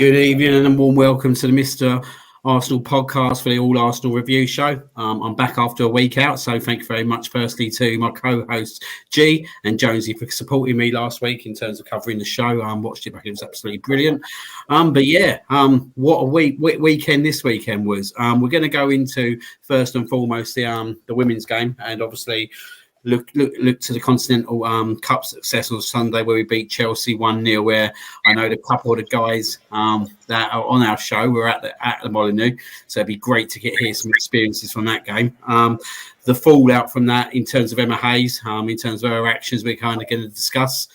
Good evening and a warm welcome to the Mr. Arsenal podcast for the All Arsenal Review Show. I'm back after a week out, so thank you very much firstly to my co-hosts G and Jonesy for supporting me last week in terms of covering the show. Watched it back, it was absolutely brilliant. What a weekend this weekend was. We're going to go into first and foremost the women's game, and obviously look to the Continental Cup success on Sunday where we beat Chelsea 1-0, where I know the couple of the guys that are on our show were at the Molineux, so it'd be great to hear some experiences from that game. The fallout from that in terms of Emma Hayes, in terms of her actions, we're kind of going to discuss.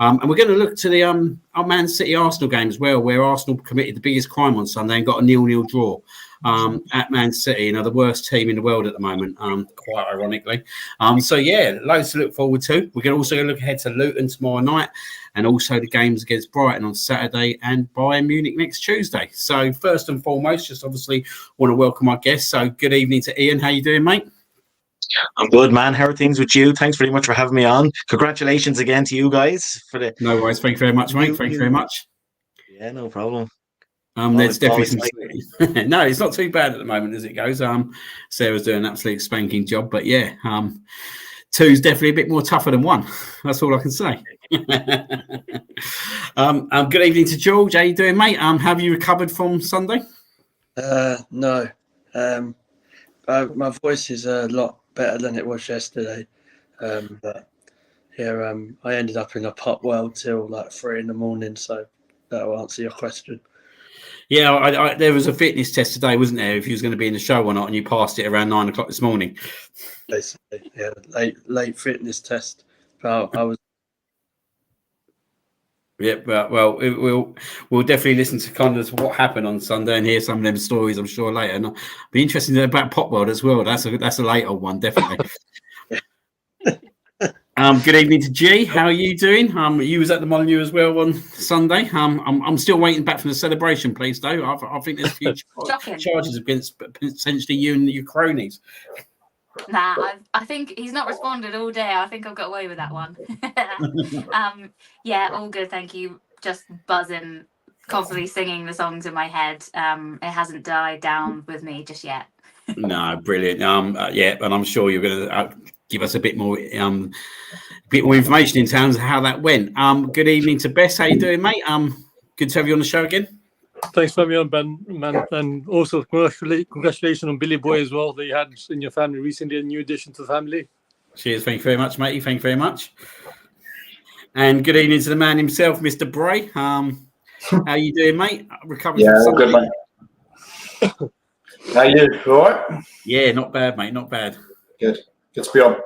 And we're going to look to the our Man City Arsenal game as well, where Arsenal committed the biggest crime on Sunday and got a 0-0 draw at Man City, the worst team in the world at the moment, quite ironically. Loads to look forward to. We're going to also look ahead to Luton tomorrow night, and also the games against Brighton on Saturday and Bayern Munich next Tuesday. So first and foremost, just obviously want to welcome our guests. So good evening to Ian. How you doing, mate? I'm good, man. How are things with you? Thanks very much for having me on. Congratulations again to you guys for the. No worries. Thank you very much, mate. Thank you very much. Yeah, no problem. There's definitely some. No, it's not too bad at the moment as it goes. Sarah's doing an absolute spanking job, but yeah, two's definitely a bit more tougher than one. That's all I can say. Good evening to George. How you doing, mate? Have you recovered from Sunday? No. My voice is a lot better than it was yesterday. But yeah, I ended up in a pot well till like 3 a.m, so that will answer your question. Yeah, there was a fitness test today, wasn't there? If you was going to be in the show or not, and you passed it around 9 o'clock this morning. Basically, yeah, late fitness test. But I was. Yeah, but well, we'll definitely listen to kind of what happened on Sunday and hear some of them stories, I'm sure, later. And it'll be interesting to know about Pop World as well. That's a later one, definitely. Good evening to G. How are you doing? You was at the Molineux as well on Sunday. I'm still waiting back from the celebration, please, though. I think there's a few charges against potentially you and your cronies. Nah, I think he's not responded all day. I think I've got away with that one. Yeah, all good, thank you. Just buzzing, constantly singing the songs in my head. It hasn't died down with me just yet. No, brilliant. Yeah, and I'm sure you're going to give us a bit more information in terms of how that went. Good evening to Bess. How you doing, mate? Good to have you on the show again. Thanks for having me on, Ben, man. And also congratulations on Billy Boy as well, that you had in your family recently, a new addition to the family. Cheers. Thank you very much, matey. Thank you very much. And good evening to the man himself, Mr. Bray. How you doing, mate? Recovering from Sunday? Good, mate. How you doing? All right? Yeah, not bad, mate. Not bad. Good. Good to be on.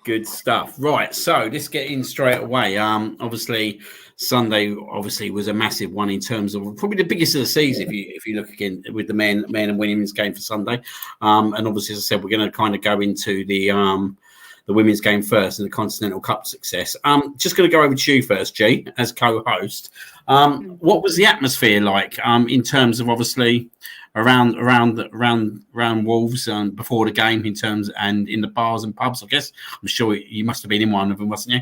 Good stuff. Right, so let's get in straight away. Obviously, Sunday was a massive one in terms of probably the biggest of the season if you look again with the men and women's game for Sunday. And obviously, as I said, we're going to kind of go into the women's game first and the Continental Cup success. Just going to go over to you first, G, as co-host. What was the atmosphere like in terms of obviously around Wolves before the game in terms and in the bars and pubs? I guess I'm sure you must have been in one of them, wasn't you?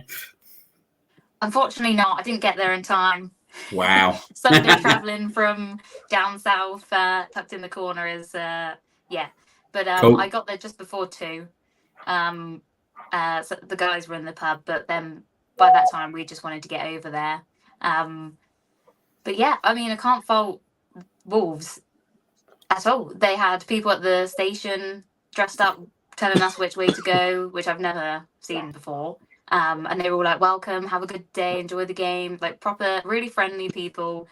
Unfortunately not. I didn't get there in time. Wow. Sunday travelling from down south, tucked in the corner is But cool. I got there just before 2. So the guys were in the pub, but then by that time we just wanted to get over there. But yeah, I mean, I can't fault Wolves at all. They had people at the station dressed up, telling us which way to go, which I've never seen before. And they were all like, welcome, have a good day, enjoy the game. Like proper, really friendly people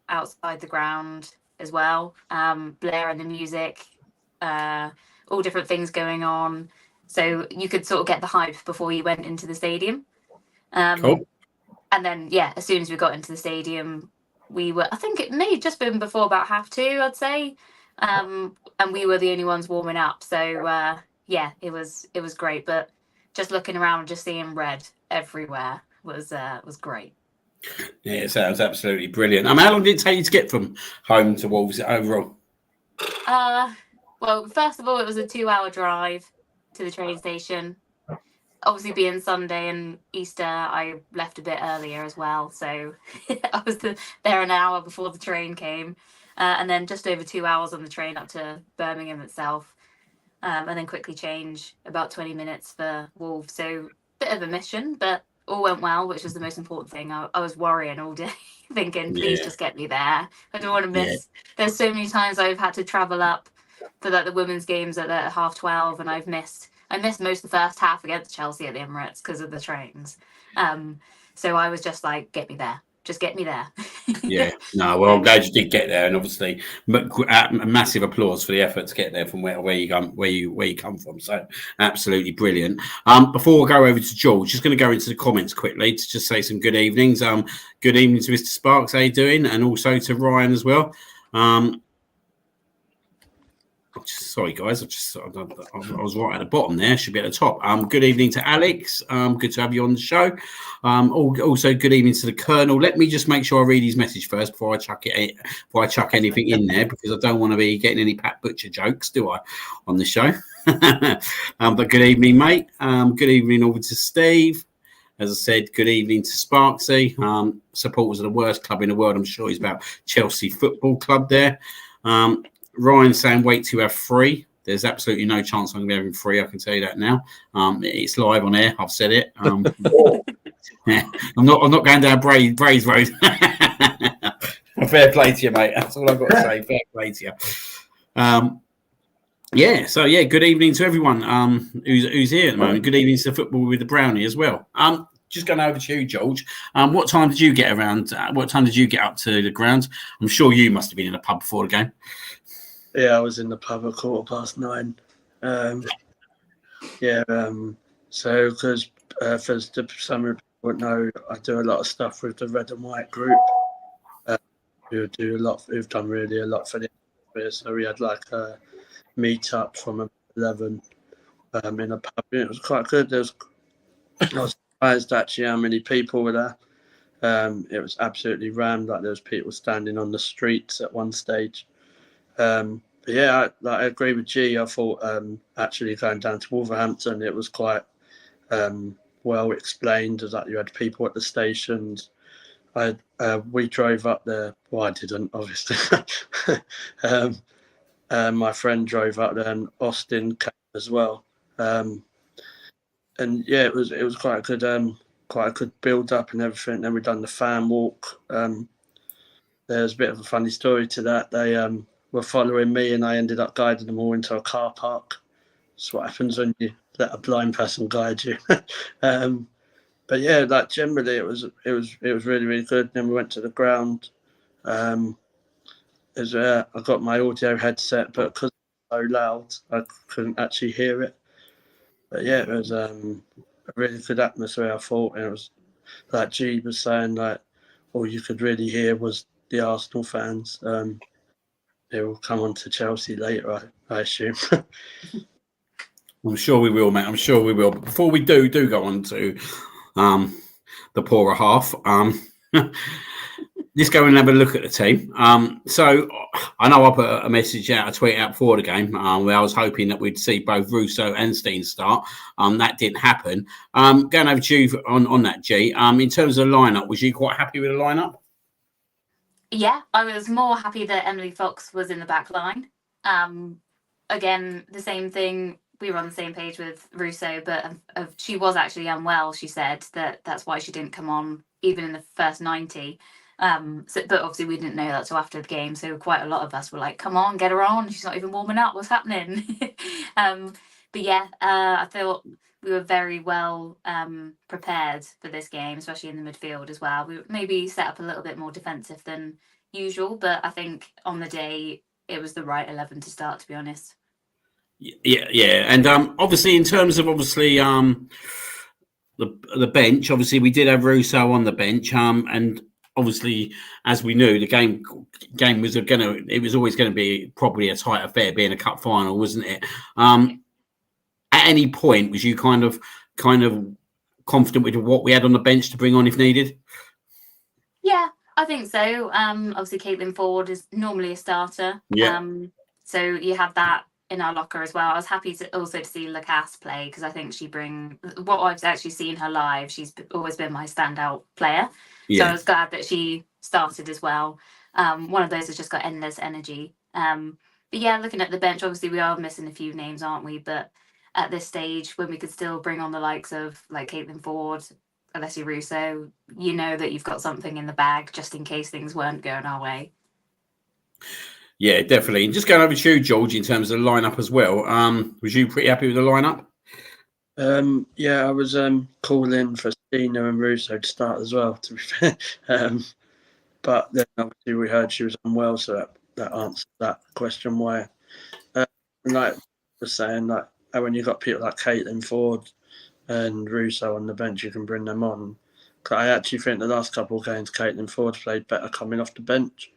outside the ground as well. Blaring the music, all different things going on. So you could sort of get the hype before you went into the stadium. Cool. And then, yeah, as soon as we got into the stadium, I think it may have just been before about 2:30, I'd say. And we were the only ones warming up. So, yeah, it was great. But just looking around, just seeing red everywhere was great. Yeah, it sounds absolutely brilliant. How long did it take you to get from home to Wolves overall? Well, first of all, it was a 2-hour drive to the train station. obviously being Sunday and Easter, I left a bit earlier as well. So I was there an hour before the train came, and then just over 2 hours on the train up to Birmingham itself, and then quickly change about 20 minutes for Wolves. So bit of a mission, but all went well, which was the most important thing. I was worrying all day, thinking, please just get me there. I don't want to miss. There's so many times I've had to travel up for like the women's games at 12:30, and I missed most of the first half against Chelsea at the Emirates because of the trains. So I was just like, get me there. Just get me there. Yeah, no, well, I'm glad you did get there, and obviously, massive applause for the effort to get there from where you come from. So, absolutely brilliant. Before we go over to George, just going to go into the comments quickly to just say some good evenings. Good evening to Mr. Sparks. How you doing? And also to Ryan as well. Sorry, guys. I was right at the bottom there. Should be at the top. Good evening to Alex. Good to have you on the show. Also, good evening to the Colonel. Let me just make sure I read his message first before I chuck anything in there, because I don't want to be getting any Pat Butcher jokes, do I, on the show? But good evening, mate. Good evening over to Steve. As I said, good evening to Sparksy. Supporters of the worst club in the world. I'm sure he's about Chelsea Football Club there. Ryan saying, wait till you have 3. There's absolutely no chance I'm going to be having 3. I can tell you that now. It's live on air. I've said it. Yeah, I'm not going down Bray's road. Fair play to you, mate. That's all I've got to say. Fair play to you. So good evening to everyone who's here at the moment. Good evening to Football with the Brownie as well. Just going over to you, George. What time did you get around? What time did you get up to the ground? I'm sure you must have been in a pub before the game. Yeah, I was in the pub at 9:15. So because for some people who know, I do a lot of stuff with the Red and White group. Who've done really a lot for the atmosphere. So we had like a meet up from 11 in a pub. It was quite good. I was surprised actually how many people were there. It was absolutely rammed. Like there was people standing on the streets at one stage. But yeah, I agree with G. I thought actually going down to Wolverhampton, it was quite well explained. That you had people at the stations. We drove up there. Well, I didn't, obviously. My friend drove up there, and Austin came as well. And yeah, it was quite a good build up and everything. Then we done the fan walk. There's a bit of a funny story to that. They were following me, and I ended up guiding them all into a car park. That's what happens when you let a blind person guide you. But yeah, like generally, it was really, really good. Then we went to the ground. I got my audio headset, but because it was so loud, I couldn't actually hear it. But yeah, it was a really good atmosphere, I thought. And it was like G was saying, like all you could really hear was the Arsenal fans. They will come on to Chelsea later, I assume. I'm sure we will, mate. I'm sure we will. But before we do go on to the poorer half, let's go and have a look at the team. So I know I put a message out, a tweet out before the game, where I was hoping that we'd see both Russo and Stina start. That didn't happen. Going over to you on that, G. In terms of the lineup, was you quite happy with the lineup? Yeah, I was more happy that Emily Fox was in the back line. Again, the same thing. We were on the same page with Russo, but she was actually unwell. She said that's why she didn't come on even in the first 90. But obviously we didn't know that till after the game. So quite a lot of us were like, "Come on, get her on. She's not even warming up. What's happening?" But yeah, I thought we were very well prepared for this game, especially in the midfield as well. We maybe set up a little bit more defensive than usual, but I think on the day it was the right 11 to start, to be honest. Yeah, and obviously in terms of the bench, obviously we did have Russo on the bench, and obviously as we knew, the game was always going to be probably a tight affair, being a cup final, wasn't it? At any point, was you kind of confident with what we had on the bench to bring on if needed? Yeah, I think so. Obviously Caitlin Ford is normally a starter. Yeah. So you have that in our locker as well. I was happy to also see Lacasse play because I think she brings what I've actually seen her live. She's always been my standout player. So I was glad that she started as well. One of those has just got endless energy. But yeah, looking at the bench, obviously we are missing a few names, aren't we? But at this stage, when we could still bring on the likes of like Caitlin Ford, Alessia Russo, you know that you've got something in the bag just in case things weren't going our way. Yeah, definitely. And just going over to you, George, in terms of the lineup as well. Was you pretty happy with the lineup? Yeah, I was calling for Stina and Russo to start as well, to be fair. But then obviously we heard she was unwell, so that answered that question why. And like I was saying, like when you've got people like Caitlin Ford and Russo on the bench, you can bring them on. I actually think the last couple of games, Caitlin Ford played better coming off the bench.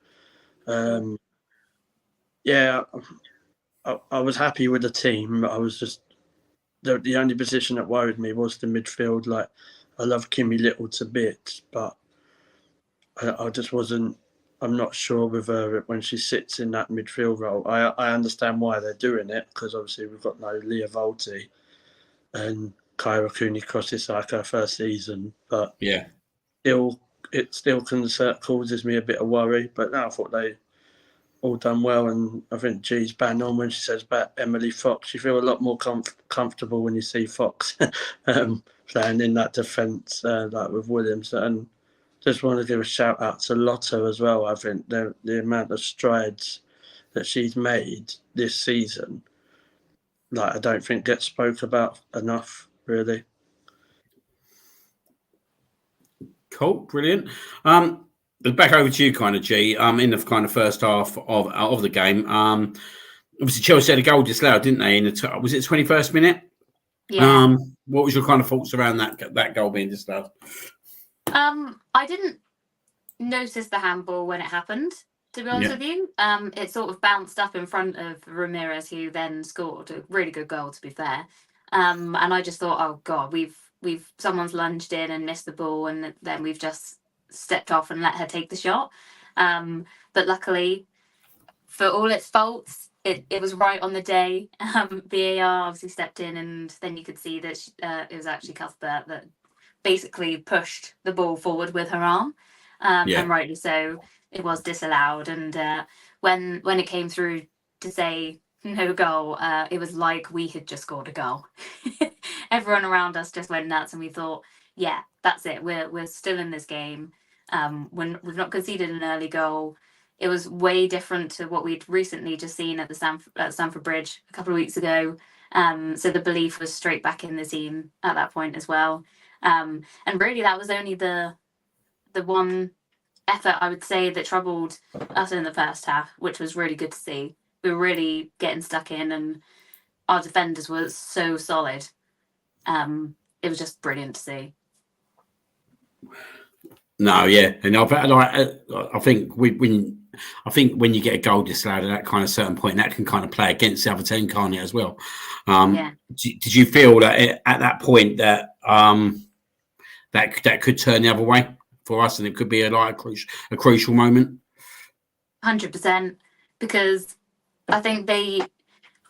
Yeah, I was happy with the team. I was just the only position that worried me was the midfield. Like I love Kimmy Little to bits, but I just wasn't. I'm not sure with her when she sits in that midfield role. I understand why they're doing it because obviously we've got no Leah Volti and Kyra Cooney-Cross is like her first season, but yeah, it still causes me a bit of worry. But now I thought they all done well, and I think G's bang on when she says about Emily Fox. You feel a lot more comfortable when you see Fox playing in that defence like with Williams. And just want to give a shout out to Lotta as well. I think the amount of strides that she's made this season, like I don't think gets spoke about enough, really. Cool, brilliant. Back over to you, kind of G. In the kind of first half of the game, obviously Chelsea had a goal disallowed, didn't they? Was it 21st minute? Yeah. What was your kind of thoughts around that goal being disallowed? I didn't notice the handball when it happened, to be honest with you. It sort of bounced up in front of Ramirez, who then scored a really good goal, to be fair. And I just thought, oh God, we've someone's lunged in and missed the ball, and then we've just stepped off and let her take the shot. But luckily, for all its faults, it was right on the day. VAR obviously stepped in, and then you could see that it was actually Cuthbert that basically pushed the ball forward with her arm, and rightly so. It was disallowed, and when it came through to say no goal, it was like we had just scored a goal. Everyone around us just went nuts, and we thought, yeah, that's it. We're still in this game. When we've not conceded an early goal, it was way different to what we'd recently just seen at the Stamford Bridge a couple of weeks ago. So the belief was straight back in the team at that point as well. And really, that was only the one effort I would say that troubled us in the first half, which was really good to see. We were really getting stuck in, and our defenders were so solid. It was just brilliant to see. No, yeah, and I think when you get a goal disallowed at that kind of certain point, that can kind of play against the other team, can't it, as well? Did you feel that at that point that that could turn the other way for us, and it could be a crucial moment? 100%, because I think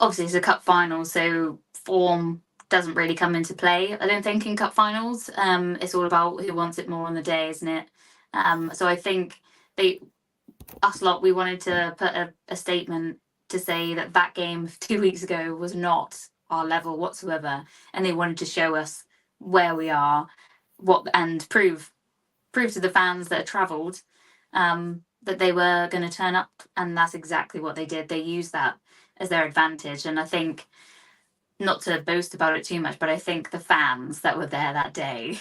obviously it's a cup final, so form doesn't really come into play, I don't think, in cup finals. It's all about who wants it more on the day, isn't it? So I think us lot, we wanted to put a statement to say that game 2 weeks ago was not our level whatsoever, and they wanted to show us where we are, and prove to the fans that had travelled that they were going to turn up, and that's exactly what they did. They used that as their advantage, and I think, not to boast about it too much, but I think the fans that were there that day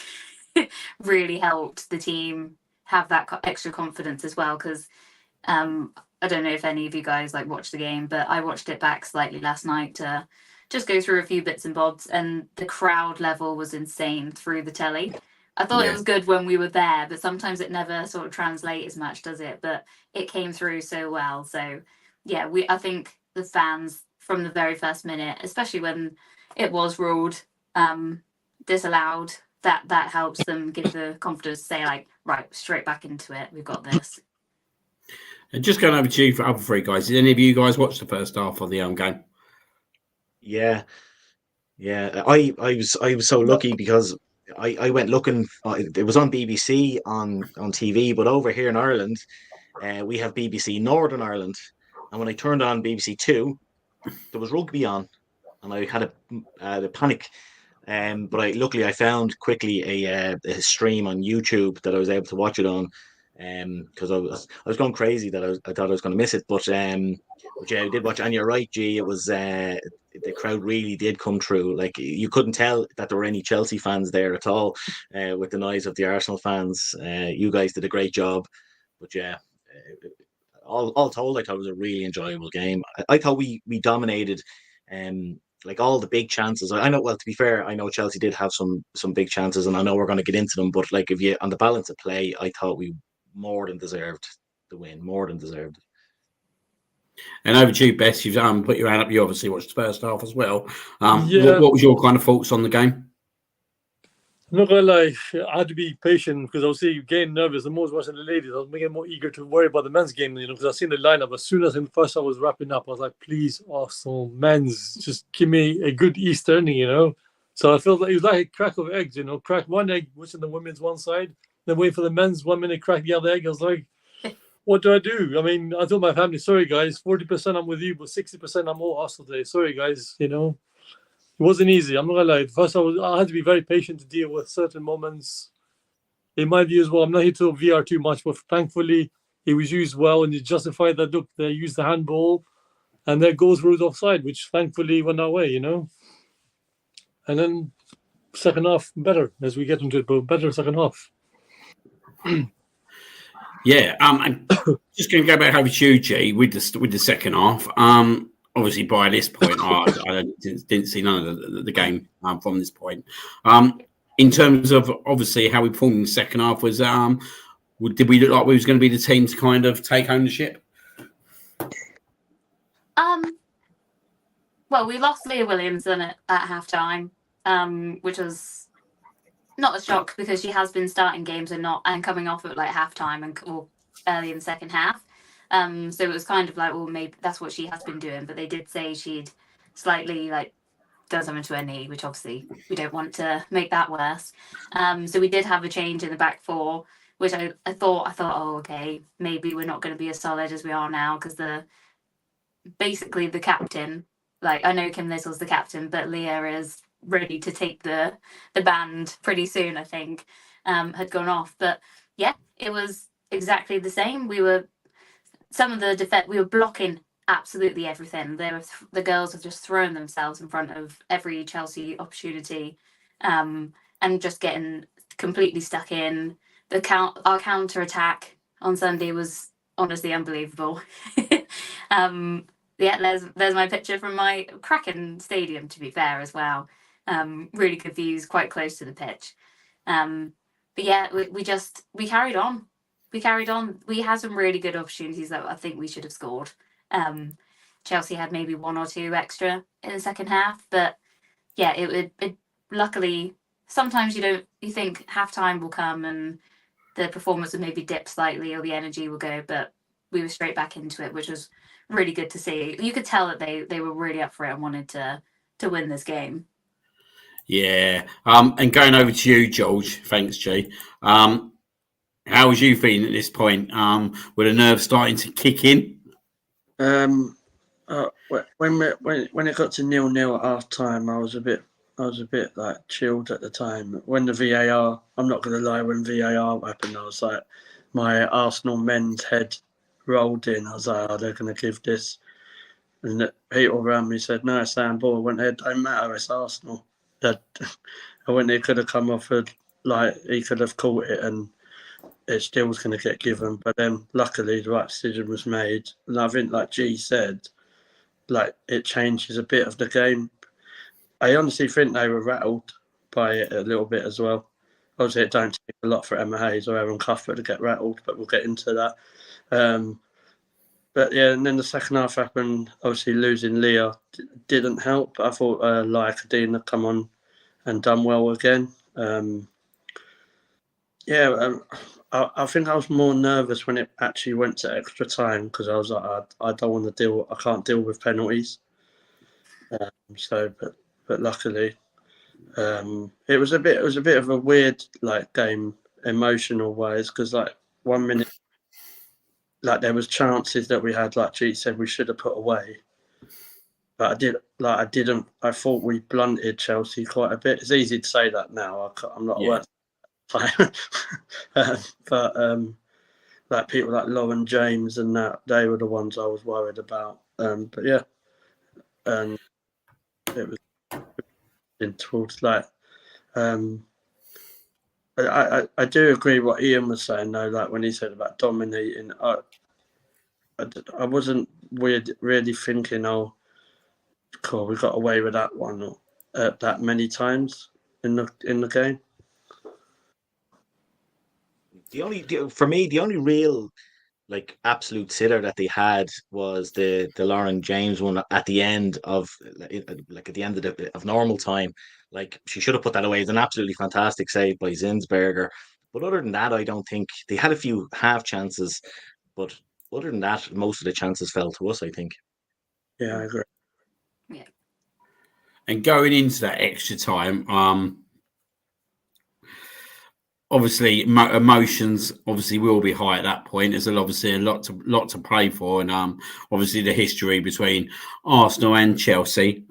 really helped the team have that extra confidence as well, because I don't know if any of you guys watched the game, but I watched it back slightly last night to just go through a few bits and bobs, and the crowd level was insane through the telly. I thought it was good when we were there, but sometimes it never sort of translates as much, does it? But it came through so well. So yeah, I think the fans from the very first minute, especially when it was ruled disallowed, that helps them give the confidence to say right, straight back into it. We've got this. And just going over to you for other three guys, did any of you guys watch the first half of the game? Yeah, yeah. I was so lucky because I went looking. It was on BBC on TV, but over here in Ireland, we have BBC Northern Ireland, and when I turned on BBC Two, there was rugby on, and I had a panic. But luckily I found quickly a stream on YouTube that I was able to watch it on. Because I was going crazy that I thought I was going to miss it, but yeah, I did watch. And you're right, G. It was the crowd really did come through. Like you couldn't tell that there were any Chelsea fans there at all, with the noise of the Arsenal fans. You guys did a great job, but yeah. All told, I thought it was a really enjoyable game. I thought we dominated, like all the big chances. I know. Well, to be fair, I know Chelsea did have some big chances, and I know we're going to get into them. But like, if you on the balance of play, I thought we more than deserved the win. More than deserved. And over to you, Bess. You've put your hand up. You obviously watched the first half as well. Yeah. What was your kind of thoughts on the game? I'm not gonna lie, I had to be patient because obviously getting nervous. I'm always watching the ladies. I was getting more eager to worry about the men's game, because I've seen the lineup. As soon as in the first I was wrapping up, I was like, please, Arsenal men's, just give me a good Easter inning, So I felt like it was like a crack of eggs, crack one egg, which in the women's one side, then wait for the men's 1 minute, crack the other egg. I was like, what do I do? I mean, I told my family, sorry guys, 40% I'm with you, but 60% I'm all Arsenal today. Sorry guys, It wasn't easy. I'm not gonna lie. First, I had to be very patient to deal with certain moments. In my view as well, I'm not here to VR too much, but thankfully it was used well, and it justified that. Look, they used the handball, and their goals ruled offside, which thankfully went our way. And then second half better as we get into it, but better second half. Yeah. I'm just going to go back over to you, G, with the second half. Obviously, by this point, I didn't see none of the game from this point. In terms of obviously how we performed in the second half, did we look like we was going to be the team to kind of take ownership? Well, we lost Leah Williams at halftime, which was not a shock because she has been starting games and coming off at like halftime or early in the second half. So it was kind of like, well, maybe that's what she has been doing. But they did say she'd slightly done something to her knee, which obviously we don't want to make that worse. So we did have a change in the back four, which I thought, oh, okay, maybe we're not going to be as solid as we are now because basically the captain, I know Kim Little's the captain, but Leah is ready to take the band pretty soon, I think, had gone off. But yeah, it was exactly the same. We were blocking absolutely everything. The girls have just thrown themselves in front of every Chelsea opportunity, and just getting completely stuck in. Our counter attack on Sunday was honestly unbelievable. Yeah, there's my picture from my Kraken Stadium, to be fair, as well. Really good views, quite close to the pitch. But yeah, we carried on. We had some really good opportunities that I think we should have scored. Chelsea had maybe one or two extra in the second half, but yeah, it luckily sometimes you think halftime will come and the performance will maybe dip slightly or the energy will go, but we were straight back into it, which was really good to see. You could tell that they were really up for it and wanted to win this game. Yeah. And going over to you, George. Thanks, G. How was you feeling at this point? Were the nerves starting to kick in? When it got to 0-0 at half time, I was a bit chilled at the time. When the VAR, I'm not going to lie, when VAR happened, I was like, my Arsenal men's head rolled in. I was like, oh, they're going to give this. And the people around me said, no, it's handball. I went, it don't matter, it's Arsenal. I went, it could have come off, he could have caught it and it still was going to get given. But then luckily the right decision was made. And I think, like G said, it changes a bit of the game. I honestly think they were rattled by it a little bit as well. Obviously, it don't take a lot for Emma Hayes or Aaron Cuthbert to get rattled, but we'll get into that. But yeah, and then the second half happened. Obviously, losing Leah didn't help. But I thought Laia Kadina come on and done well again. I think I was more nervous when it actually went to extra time because I was like, I don't want to deal. I can't deal with penalties. But luckily, it was a bit of a weird game emotional wise, because 1 minute there was chances that we had, like G said, we should have put away. But I didn't. I thought we blunted Chelsea quite a bit. It's easy to say that now. I'm not a word player, but people like Lauren James and that, they were the ones I was worried about. But yeah, and it was towards I do agree what Ian was saying though. When he said about dominating, I wasn't really thinking, oh, cool, we got away with that one that many times in the game. For me, the only real absolute sitter that they had was the Lauren James one at the end of at the end of normal time. She should have put that away. It's an absolutely fantastic save by Zinsberger. But other than that, I don't think they had a few half chances. But other than that, most of the chances fell to us, I think. Yeah, I agree. Yeah. And going into that extra time, obviously emotions obviously will be high at that point. There's obviously a lot to play for, and obviously the history between Arsenal and Chelsea.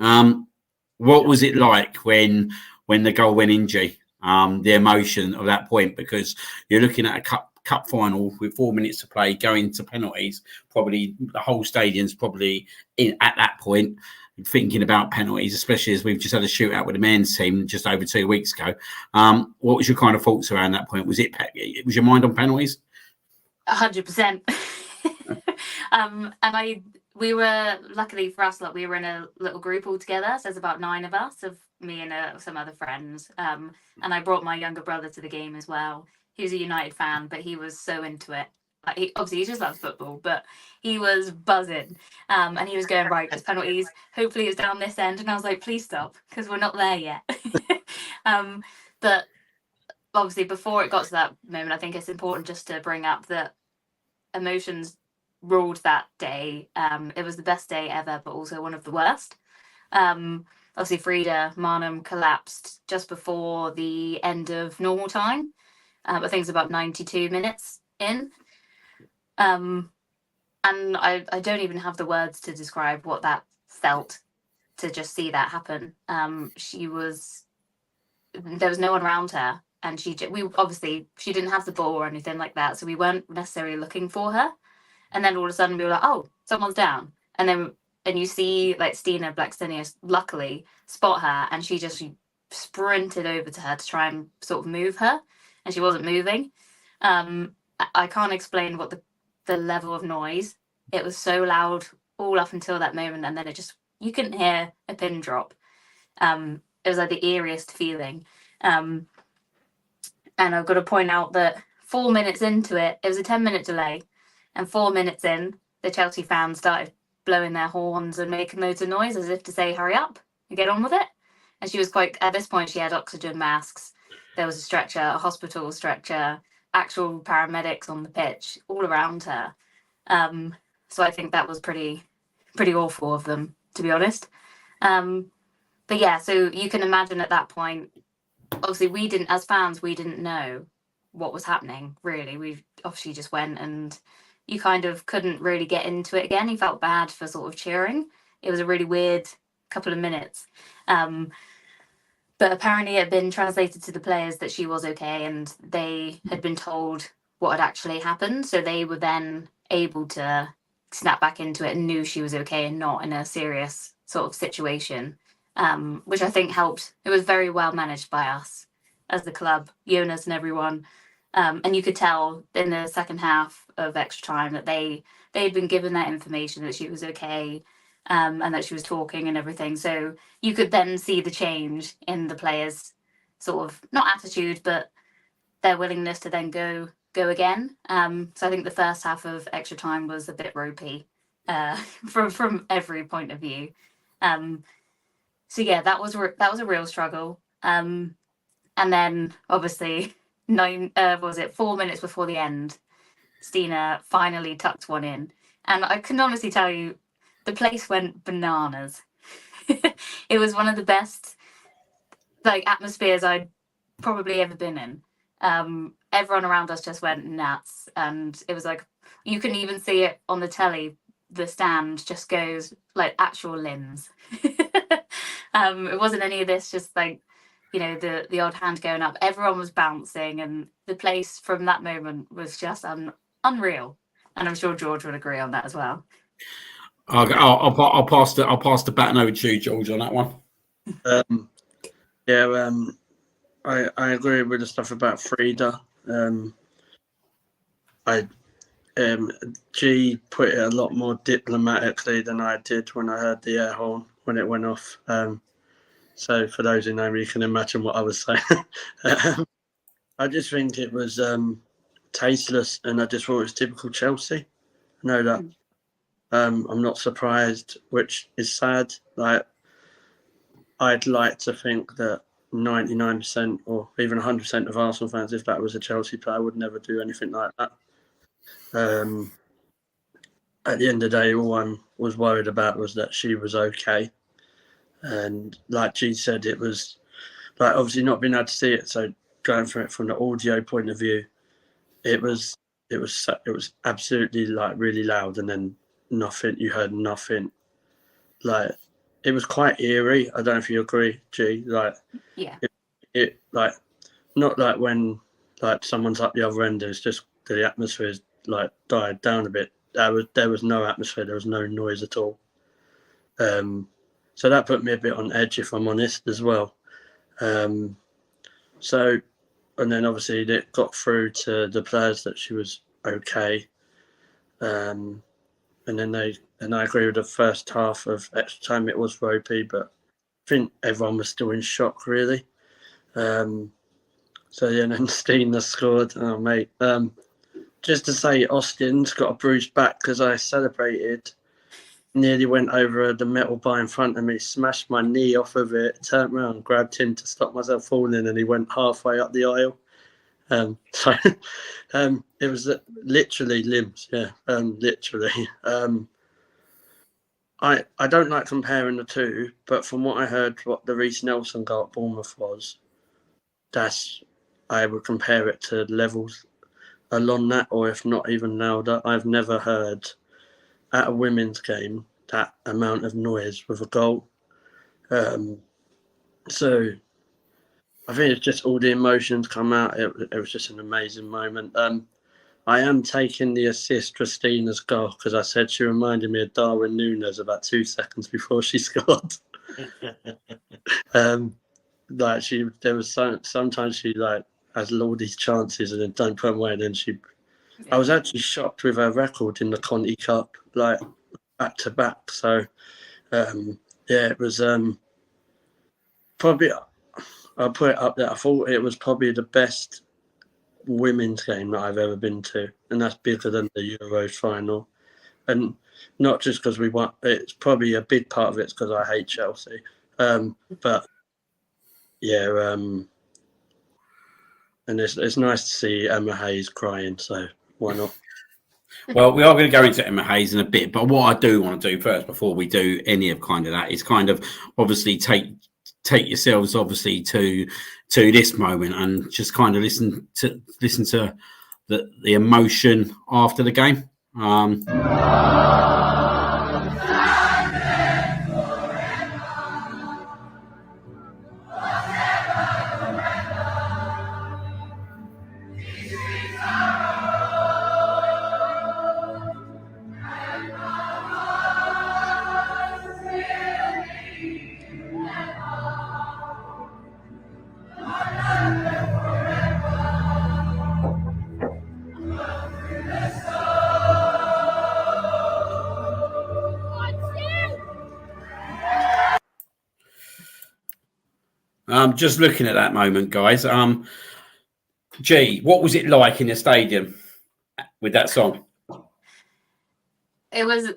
What was it like when the goal went in, G? The emotion of that point, because you're looking at a cup final with 4 minutes to play, going to penalties. Probably the whole stadium's probably at that point thinking about penalties, especially as we've just had a shootout with the men's team just over 2 weeks ago. What was your kind of thoughts around that point? Was your mind on penalties? 100%. And we were, luckily for us, we were in a little group all together. So there's about 9 of us, of me and some other friends. And I brought my younger brother to the game as well. He was a United fan, but he was so into it. Obviously, he just loves football, but he was buzzing. And he was going, right, it's penalties. Hopefully it's down this end. And I was like, please stop, because we're not there yet. But obviously, before it got to that moment, I think it's important just to bring up that emotions ruled that day. It was the best day ever, but also one of the worst. Obviously, Frida Marnham collapsed just before the end of normal time. I think it's about 92 minutes in. And I don't even have the words to describe what that felt, to just see that happen. There was no one around her, and she didn't have the ball or anything like that, so we weren't necessarily looking for her. And then all of a sudden we were like, oh, someone's down. And you see Stina Blackstenius luckily spot her, and she just sprinted over to her to try and sort of move her, and she wasn't moving. I can't explain what the level of noise. It was so loud all up until that moment, and then you couldn't hear a pin drop. It was like the eeriest feeling. And I've got to point out that 4 minutes into it was a 10-minute delay. And 4 minutes in, the Chelsea fans started blowing their horns and making loads of noise as if to say, hurry up and get on with it. And she was at this point, she had oxygen masks. There was a stretcher, a hospital stretcher, actual paramedics on the pitch all around her. So I think that was pretty awful of them, to be honest. But yeah, so you can imagine at that point, obviously as fans, we didn't know what was happening, really. We obviously just went, and you kind of couldn't really get into it again. You felt bad for sort of cheering. It was a really weird couple of minutes. But apparently it had been translated to the players that she was okay, and they had been told what had actually happened. So they were then able to snap back into it and knew she was okay and not in a serious sort of situation, which I think helped. It was very well managed by us as the club, Jonas and everyone. And you could tell in the second half of extra time that they'd been given that information that she was okay, and that she was talking and everything. So you could then see the change in the players' sort of, not attitude, but their willingness to then go again. So I think the first half of extra time was a bit ropey from every point of view. So yeah, that was a real struggle. And then obviously 4 minutes before the end, Stina finally tucked one in, and I can honestly tell you, the place went bananas. It was one of the best like atmospheres I'd probably ever been in. Everyone around us just went nuts, and it was like you can even see it on the telly. The stand just goes like actual limbs. It wasn't any of this just like, you know, the odd hand going up. Everyone was bouncing, and the place from that moment was just unreal. And I'm sure George would agree on that as well. I'll pass the baton over to you, George, on that one. I agree with the stuff about Frida. G put it a lot more diplomatically than I did when I heard the air horn when it went off. So for those who know me, you can imagine what I was saying. I just think it was tasteless, and I just thought it was typical Chelsea. I know that. I'm not surprised, which is sad. Like, I'd like to think that 99% or even 100% of Arsenal fans, if that was a Chelsea player, would never do anything like that. At the end of the day, all I was worried about was that she was okay. And like G said, it was like obviously not being able to see it. So going from it from the audio point of view, it was absolutely like really loud, and then nothing. You heard nothing. Like it was quite eerie. I don't know if you agree, G. Like yeah, it like not like when like someone's up the other end. It's just the atmosphere like died down a bit. There was no atmosphere. There was no noise at all. So that put me a bit on edge, if I'm honest, as well. So, and then obviously it got through to the players that she was okay. And then I agree with the first half of extra time. It was ropey, but I think everyone was still in shock, really. So yeah, and then Stina scored. Oh mate, just to say, Austin's got a bruised back because I celebrated. Nearly went over the metal bar in front of me, smashed my knee off of it, turned around, grabbed him to stop myself falling, and he went halfway up the aisle. So it was literally limbs, yeah, literally. I don't like comparing the two, but from what I heard, what the Reece Nelson goal at Bournemouth was, I would compare it to levels along that, or if not even louder. I've never heard at a women's game that amount of noise with a goal. So I think it's just all the emotions come out. It was just an amazing moment. I am taking the assist for Stina's goal because I said she reminded me of Darwin Núñez about 2 seconds before she scored. Like there was sometimes she like has all these chances and then don't put them away. And then I was actually shocked with her record in the Conti Cup, like back to back. So it was probably, I'll put it up there. I thought it was probably the best women's game that I've ever been to, and that's bigger than the Euros final. And not just because we won, it's probably a big part of it's because I hate Chelsea. But yeah, and it's nice to see Emma Hayes crying, so why not? Well, we are going to go into Emma Hayes in a bit, but what I do want to do first, before we do any of kind of that, is kind of obviously take yourselves obviously to this moment and just kind of listen to the emotion after the game. Just looking at that moment, guys. G, what was it like in the stadium with that song? It was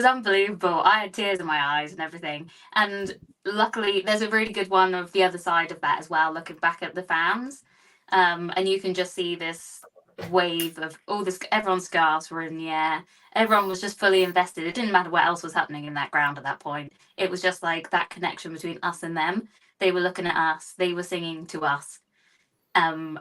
unbelievable. I had tears in my eyes and everything. And luckily, there's a really good one of the other side of that as well, looking back at the fans. And you can just see this wave of all this. Everyone's scarves were in the air. Everyone was just fully invested. It didn't matter what else was happening in that ground at that point. It was just like that connection between us and them. They were looking at us. They were singing to us. And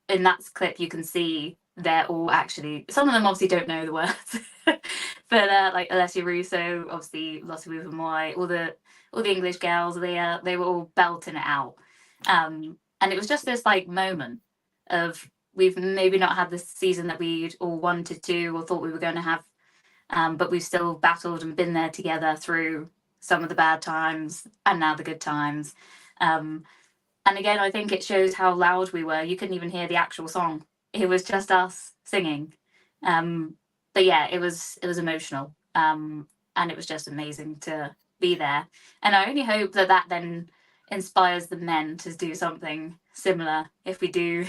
in that clip, you can see they're all actually. Some of them obviously don't know the words, but like Alessia Russo, obviously Lotte Moy, all the English girls, they were all belting it out. And it was just this like moment of we've maybe not had the season that we'd all wanted to or thought we were going to have, but we've still battled and been there together through some of the bad times and now the good times. And again, I think it shows how loud we were. You couldn't even hear the actual song. It was just us singing. But yeah, it was emotional. And it was just amazing to be there. And I only hope that then inspires the men to do something similar if we do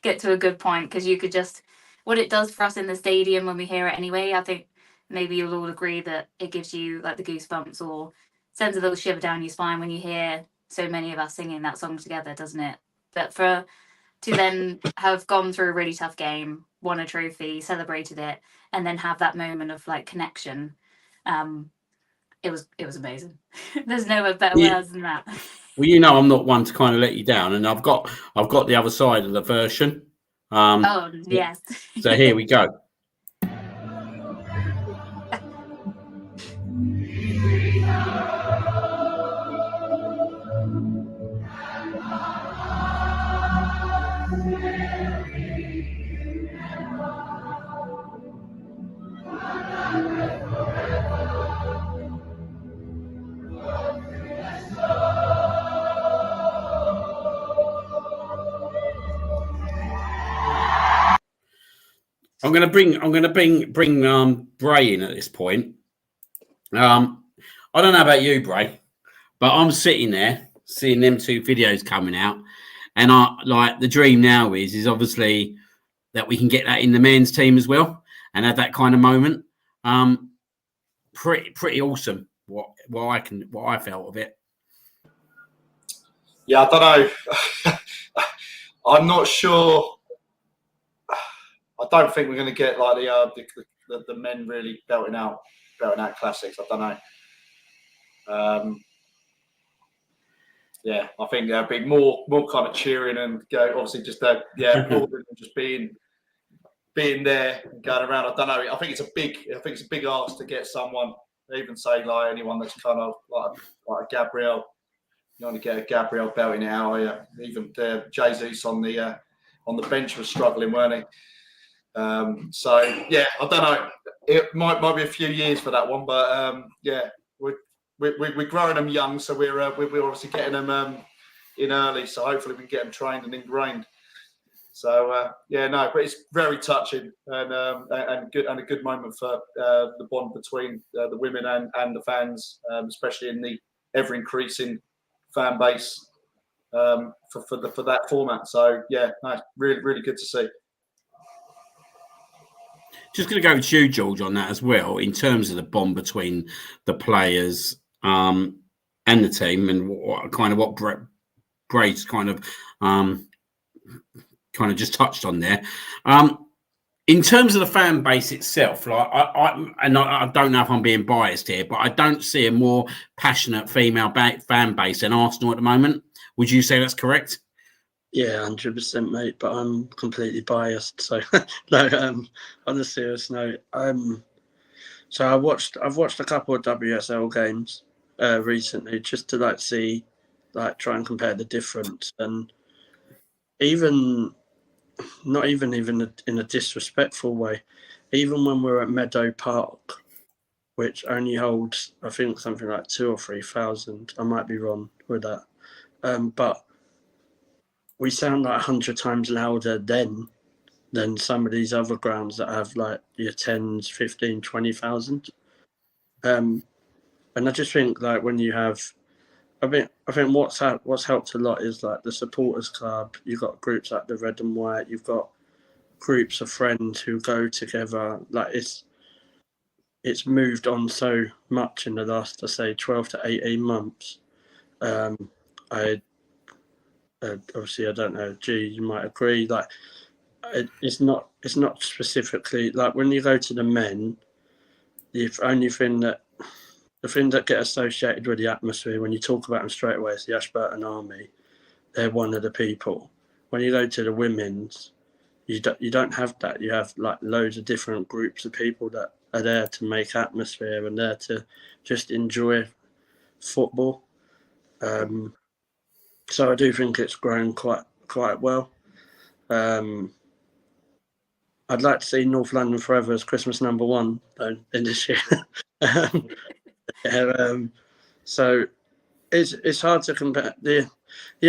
get to a good point, because you could just, what it does for us in the stadium when we hear it anyway, I think maybe you'll all agree that it gives you like the goosebumps or sends a little shiver down your spine when you hear so many of us singing that song together, doesn't it? But to then have gone through a really tough game, won a trophy, celebrated it, and then have that moment of like connection, it was amazing. There's no better words than that. Well, I'm not one to kind of let you down, and I've got the other side of the version. Oh yes. So here we go. I'm going to bring Bray in at this point. I don't know about you, Bray, but I'm sitting there seeing them two videos coming out, and I like the dream now is obviously that we can get that in the men's team as well and have that kind of moment. Pretty awesome. What I felt of it. Yeah, I don't know. I'm not sure. I don't think we're going to get like the men really belting out classics. I don't know. Yeah, I think there'll be more kind of cheering and go. Obviously, just just being there and going around. I don't know. I think it's a big ask to get someone, even say like anyone that's kind of like a Gabriel. You want to get a Gabriel belting it out. Even Jesus on the bench was struggling, weren't he? So yeah, I don't know. It might be a few years for that one, but yeah, we're growing them young, so we're obviously getting them in early. So hopefully we can get them trained and ingrained. So yeah, no, but it's very touching and good, and a good moment for the bond between the women and the fans, especially in the ever increasing fan base for that format. So yeah, no, really good to see. Just going to go with you, George, on that as well, in terms of the bond between the players and the team, and what Bray's kind of just touched on there. In terms of the fan base itself, like I don't know if I'm being biased here, but I don't see a more passionate female fan base than Arsenal at the moment. Would you say that's correct? Yeah, 100%, mate. But I'm completely biased. So, no. On a serious note, so I've watched a couple of WSL games recently just to see, try and compare the difference, and even not even in a disrespectful way, even when we're at Meadow Park, which only holds I think something like 2,000 or 3,000. I might be wrong with that, but we sound like 100 times louder than some of these other grounds that have your 10s, 15, 20,000. And I just think when you have, I think what's helped a lot is the supporters club. You've got groups like the Red and White. You've got groups of friends who go together. It's moved on so much in the last, I say, 12 to 18 months. Obviously, I don't know, G, you might agree. it's not specifically like when you go to the men. The thing that get associated with the atmosphere when you talk about them straight away is the Ashburton Army. They're one of the people. When you go to the women's, you don't have that. You have like loads of different groups of people that are there to make atmosphere and there to just enjoy football. So I do think it's grown quite well. I'd like to see North London Forever as Christmas number 1 though in this year. So it's hard to compare. The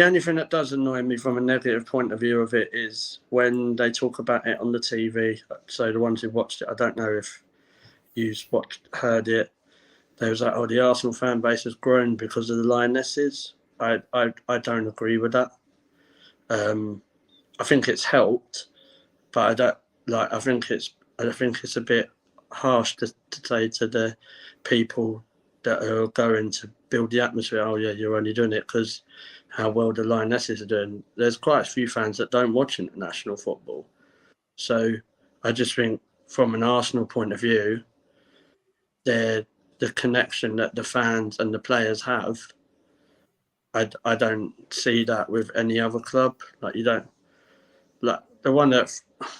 only thing that does annoy me from a negative point of view of it is when they talk about it on the TV. So the ones who watched it, I don't know if you heard it. They was like, "Oh, the Arsenal fan base has grown because of the Lionesses." I don't agree with that. I think it's helped, but I don't like. I think it's a bit harsh to say to the people that are going to build the atmosphere. Oh yeah, you're only doing it because how well the Lionesses are doing. There's quite a few fans that don't watch international football, so I just think from an Arsenal point of view, the connection that the fans and the players have. I don't see that with any other club. Like you don't like the one that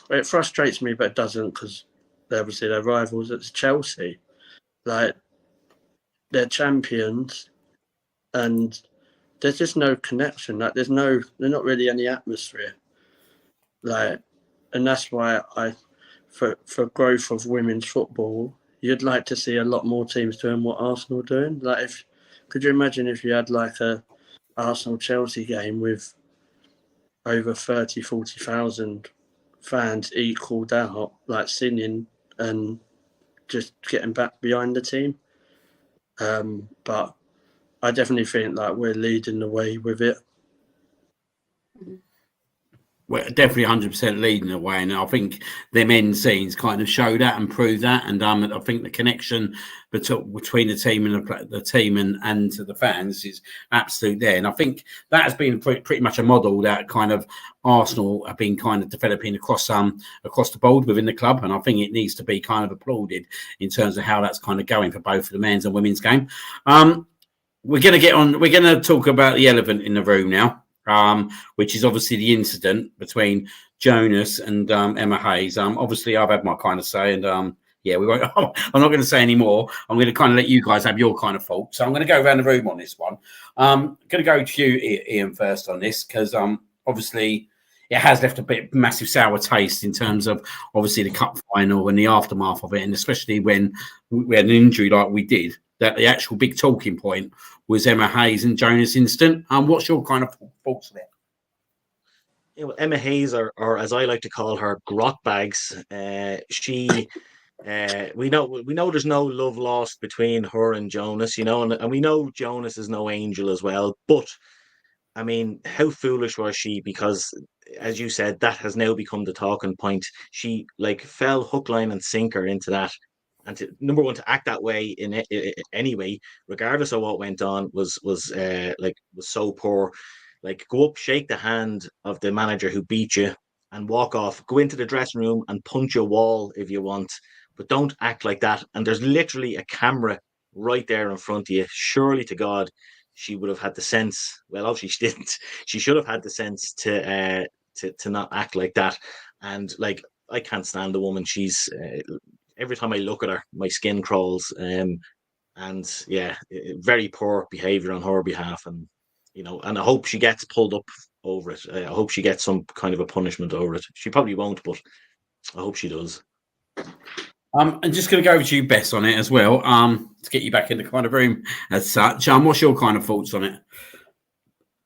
it frustrates me, but it doesn't because obviously they're rivals. It's Chelsea. Like they're champions, and there's just no connection. Like there's not really any atmosphere. Like, and that's why for growth of women's football, you'd like to see a lot more teams doing what Arsenal are doing. Like could you imagine if you had like a Arsenal-Chelsea game with over 40,000 fans equalled out, like singing and just getting back behind the team. But I definitely think like we're leading the way with it. We're definitely 100% leading the way, and I think them end scenes kind of show that and prove that. And I think the connection between the team and the team and the fans is absolute there. And I think that has been pretty much a model that kind of Arsenal have been kind of developing across the board within the club. And I think it needs to be kind of applauded in terms of how that's kind of going for both the men's and women's game. We're going to talk about the elephant in the room now. Which is obviously the incident between Jonas and Emma Hayes. Obviously, I've had my kind of say, and we won't. I'm not going to say any more. I'm going to kind of let you guys have your kind of thoughts. So I'm going to go around the room on this one. I'm going to go to you, Ian, first on this because obviously it has left a bit massive sour taste in terms of obviously the cup final and the aftermath of it, and especially when we had an injury like we did. That the actual big talking point was Emma Hayes and Jonas incident. What's your kind of thoughts on it? You know, Emma Hayes, or as I like to call her, grot bags. We know there's no love lost between her and Jonas, you know, and we know Jonas is no angel as well. But I mean, how foolish was she? Because as you said, that has now become the talking point. She fell hook, line, and sinker into that. And number one, to act that way in anyway, regardless of what went on, was so poor. Like, go up, shake the hand of the manager who beat you, and walk off. Go into the dressing room and punch a wall if you want, but don't act like that. And there's literally a camera right there in front of you. Surely to God, she would have had the sense. Well, obviously she didn't. She should have had the sense to not act like that. And I can't stand the woman. She's every time I look at her, my skin crawls. And yeah, very poor behavior on her behalf. And and I hope she gets pulled up over it. I hope she gets some kind of a punishment over it. She probably won't, but I hope she does. I'm just going to go over to you, Bess, on it as well, to get you back in the kind of room as such. What's your kind of thoughts on it?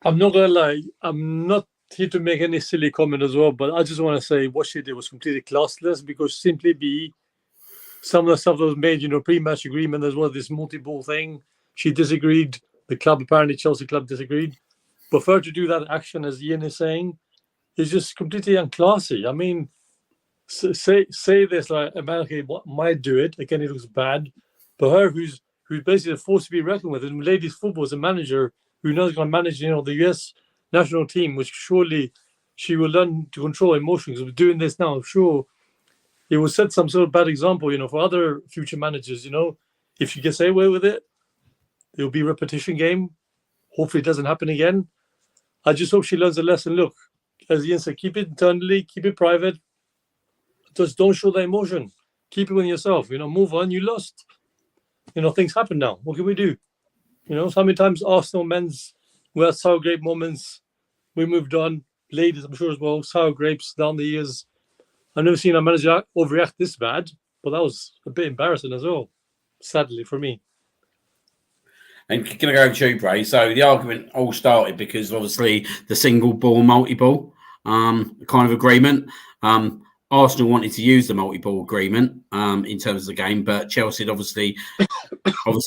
I'm not going to lie. I'm not here to make any silly comment as well, but I just want to say what she did was completely classless because some of the stuff that was made, pre-match agreement, as well, this multi-ball thing, she disagreed. The club, apparently Chelsea club, disagreed. But for her to do that action, as Ian is saying, is just completely unclassy. I mean, say this like America might do it. Again, it looks bad. But her, who's basically a force to be reckoned with, and ladies football as a manager who knows going to manage, the US national team, which surely she will learn to control emotions. We're doing this now. I'm sure it will set some sort of bad example, for other future managers. If she gets away with it, it'll be a repetition game. Hopefully, it doesn't happen again. I just hope she learns a lesson. Look, as Ian said, keep it internally, keep it private. Just don't show the emotion. Keep it with yourself. Move on. You lost. Things happen now. What can we do? So many times Arsenal men's, we had sour grape moments. We moved on. Ladies, I'm sure as well, sour grapes down the years. I've never seen a manager overreact this bad, but that was a bit embarrassing as well, sadly for me. And going to go to you, Bray. So the argument all started because obviously the single ball, multi-ball kind of agreement. Arsenal wanted to use the multi-ball agreement in terms of the game, but Chelsea had obviously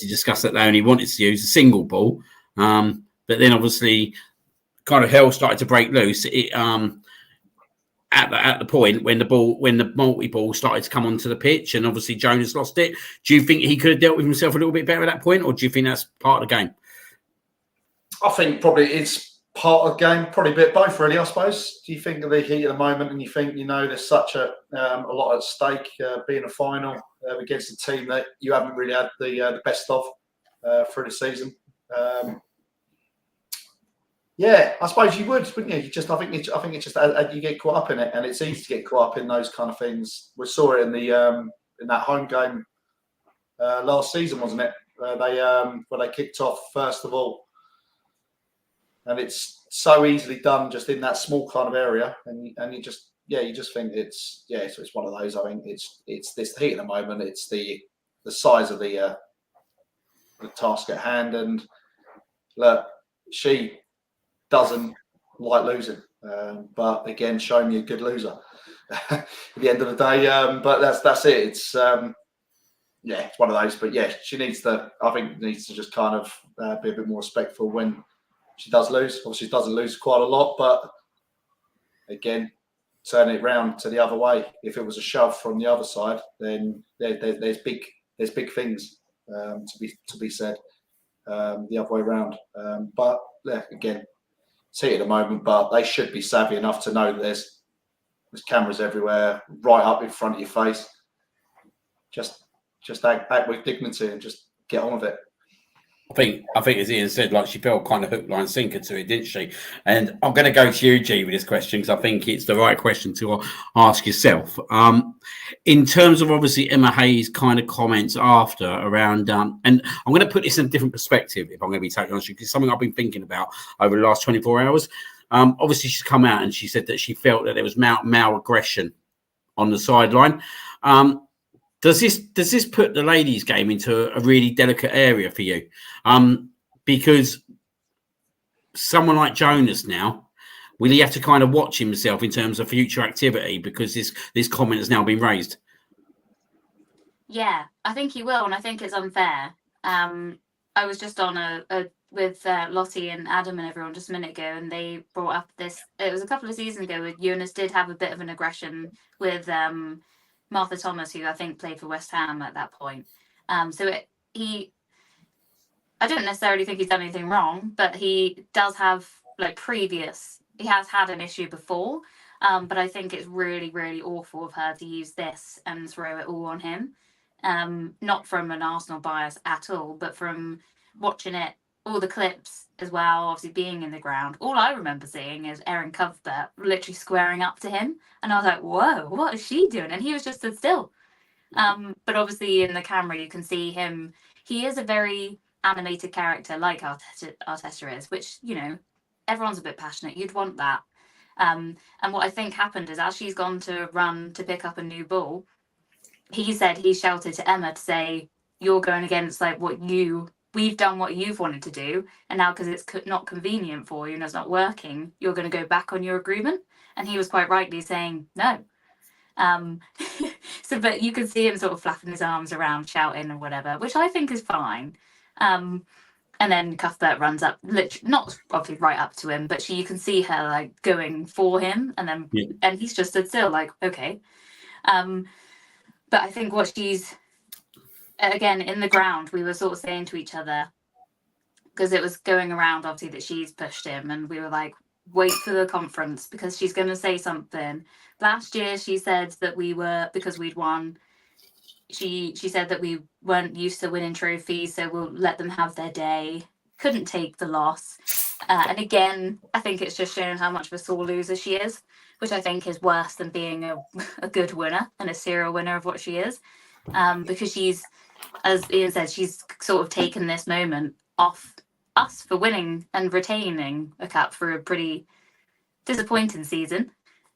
discussed that they only wanted to use the single ball. But then obviously kind of hell started to break loose. It at the point when the multi-ball started to come onto the pitch, and obviously Jonas lost it. Do you think he could have dealt with himself a little bit better at that point, or do you think that's part of the game? I think probably it's part of the game, probably a bit both, really. I suppose. Do you think of the heat of the moment, and you think there's such a lot at stake, being a final against a team that you haven't really had the best of through the season? Yeah, I suppose you would, wouldn't you? I think it's just you get caught up in it, and it's easy to get caught up in those kind of things. We saw it in in that home game last season, wasn't it? Where they kicked off first of all, and it's so easily done just in that small kind of area, and you just think it's one of those. I think it's this heat of the moment. It's the size of the task at hand, and look, she doesn't like losing, but again, show me a good loser at the end of the day. But that's it. It's it's one of those. But yeah, she needs to just kind of be a bit more respectful when she does lose. Obviously, she doesn't lose quite a lot, but again, turn it round to the other way. If it was a shove from the other side, then there's big things to be said the other way around. But yeah, again, see at the moment, but they should be savvy enough to know that there's cameras everywhere, right up in front of your face. Just act with dignity and just get on with it. I think as Ian said, like, she felt kind of hook, line, sinker to it, didn't she? And I'm going to go to you, G, with this question because I think it's the right question to ask yourself. In terms of obviously Emma Hayes' kind of comments after around, and I'm going to put this in a different perspective, if I'm going to be totally honest with you, because it's something I've been thinking about over the last 24 hours. Obviously, she's come out and she said that she felt that there was male aggression on the sideline. Does this put the ladies' game into a really delicate area for you? Because someone like Jonas now, will he have to kind of watch himself in terms of future activity because this comment has now been raised? Yeah, I think he will, and I think it's unfair. I was just on with Lottie and Adam and everyone just a minute ago, and they brought up this. It was a couple of seasons ago where Jonas did have a bit of an aggression with Martha Thomas, who I think played for West Ham at that point. I don't necessarily think he's done anything wrong, but he does have he has had an issue before. But I think it's really, really awful of her to use this and throw it all on him. Not from an Arsenal bias at all, but from watching it, all the clips as well, obviously being in the ground. All I remember seeing is Erin Cuthbert literally squaring up to him. And I was like, whoa, what is she doing? And he was just stood still. But obviously in the camera, you can see him. He is a very animated character like Arteta is, which, everyone's a bit passionate. You'd want that. And what I think happened is as she's gone to run to pick up a new ball, he shouted to Emma to say, you're going against we've done what you've wanted to do, and now because it's not convenient for you and it's not working, you're going to go back on your agreement. And he was quite rightly saying no. But you can see him sort of flapping his arms around, shouting or whatever, which I think is fine. And then Cuthbert runs up, literally not obviously right up to him, but you can see her going for him, and then and he's just stood still, okay. But I think what she's, again, in the ground, we were sort of saying to each other, because it was going around, obviously, that she's pushed him, and we were like, wait for the conference because she's going to say something. Last year, she said that because we'd won, she said that we weren't used to winning trophies, so we'll let them have their day. Couldn't take the loss. And again, I think it's just shown how much of a sore loser she is, which I think is worse than being a good winner and a serial winner of what she is. Because she's, as Ian said, she's sort of taken this moment off us for winning and retaining a cup for a pretty disappointing season.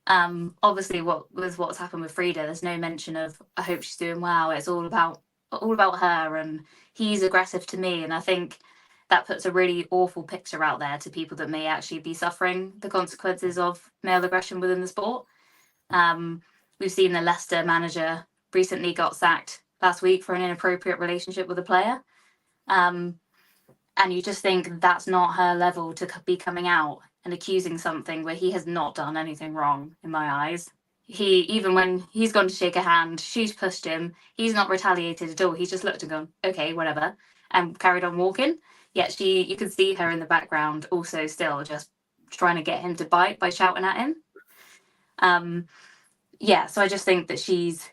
Obviously, what's happened with Frida, there's no mention of I hope she's doing well. It's all about her, and he's aggressive to me, and I think that puts a really awful picture out there to people that may actually be suffering the consequences of male aggression within the sport. We've seen the Leicester manager recently got sacked last week for an inappropriate relationship with a player. And you just think that's not her level to be coming out and accusing something where he has not done anything wrong, in my eyes. Even when he's gone to shake a hand, she's pushed him. He's not retaliated at all. He's just looked and gone, okay, whatever, and carried on walking. Yet you can see her in the background also still just trying to get him to bite by shouting at him. So I just think that she's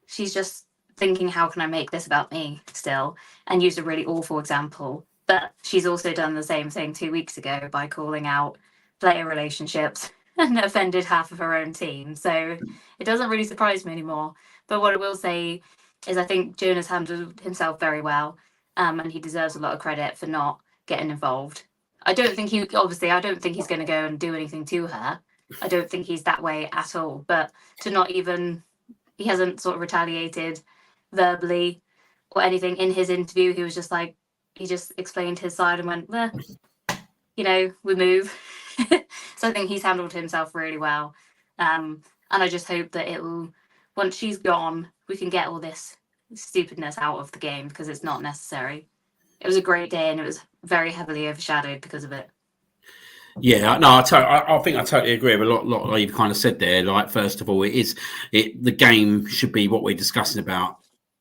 just thinking, how can I make this about me still, and used a really awful example. But she's also done the same thing 2 weeks ago by calling out player relationships and offended half of her own team. So it doesn't really surprise me anymore. But what I will say is I think Jonas handled himself very well, and he deserves a lot of credit for not getting involved. I don't think he's going to go and do anything to her. I don't think he's that way at all. But he hasn't sort of retaliated verbally or anything in his interview. He just explained his side and went, we move. So I think he's handled himself really well. And I just hope that once she's gone, we can get all this stupidness out of the game because it's not necessary. It was a great day and it was very heavily overshadowed because of it. Yeah, no, I think I totally agree with a lot like you've kind of said there. Like, first of all, the game should be what we're discussing about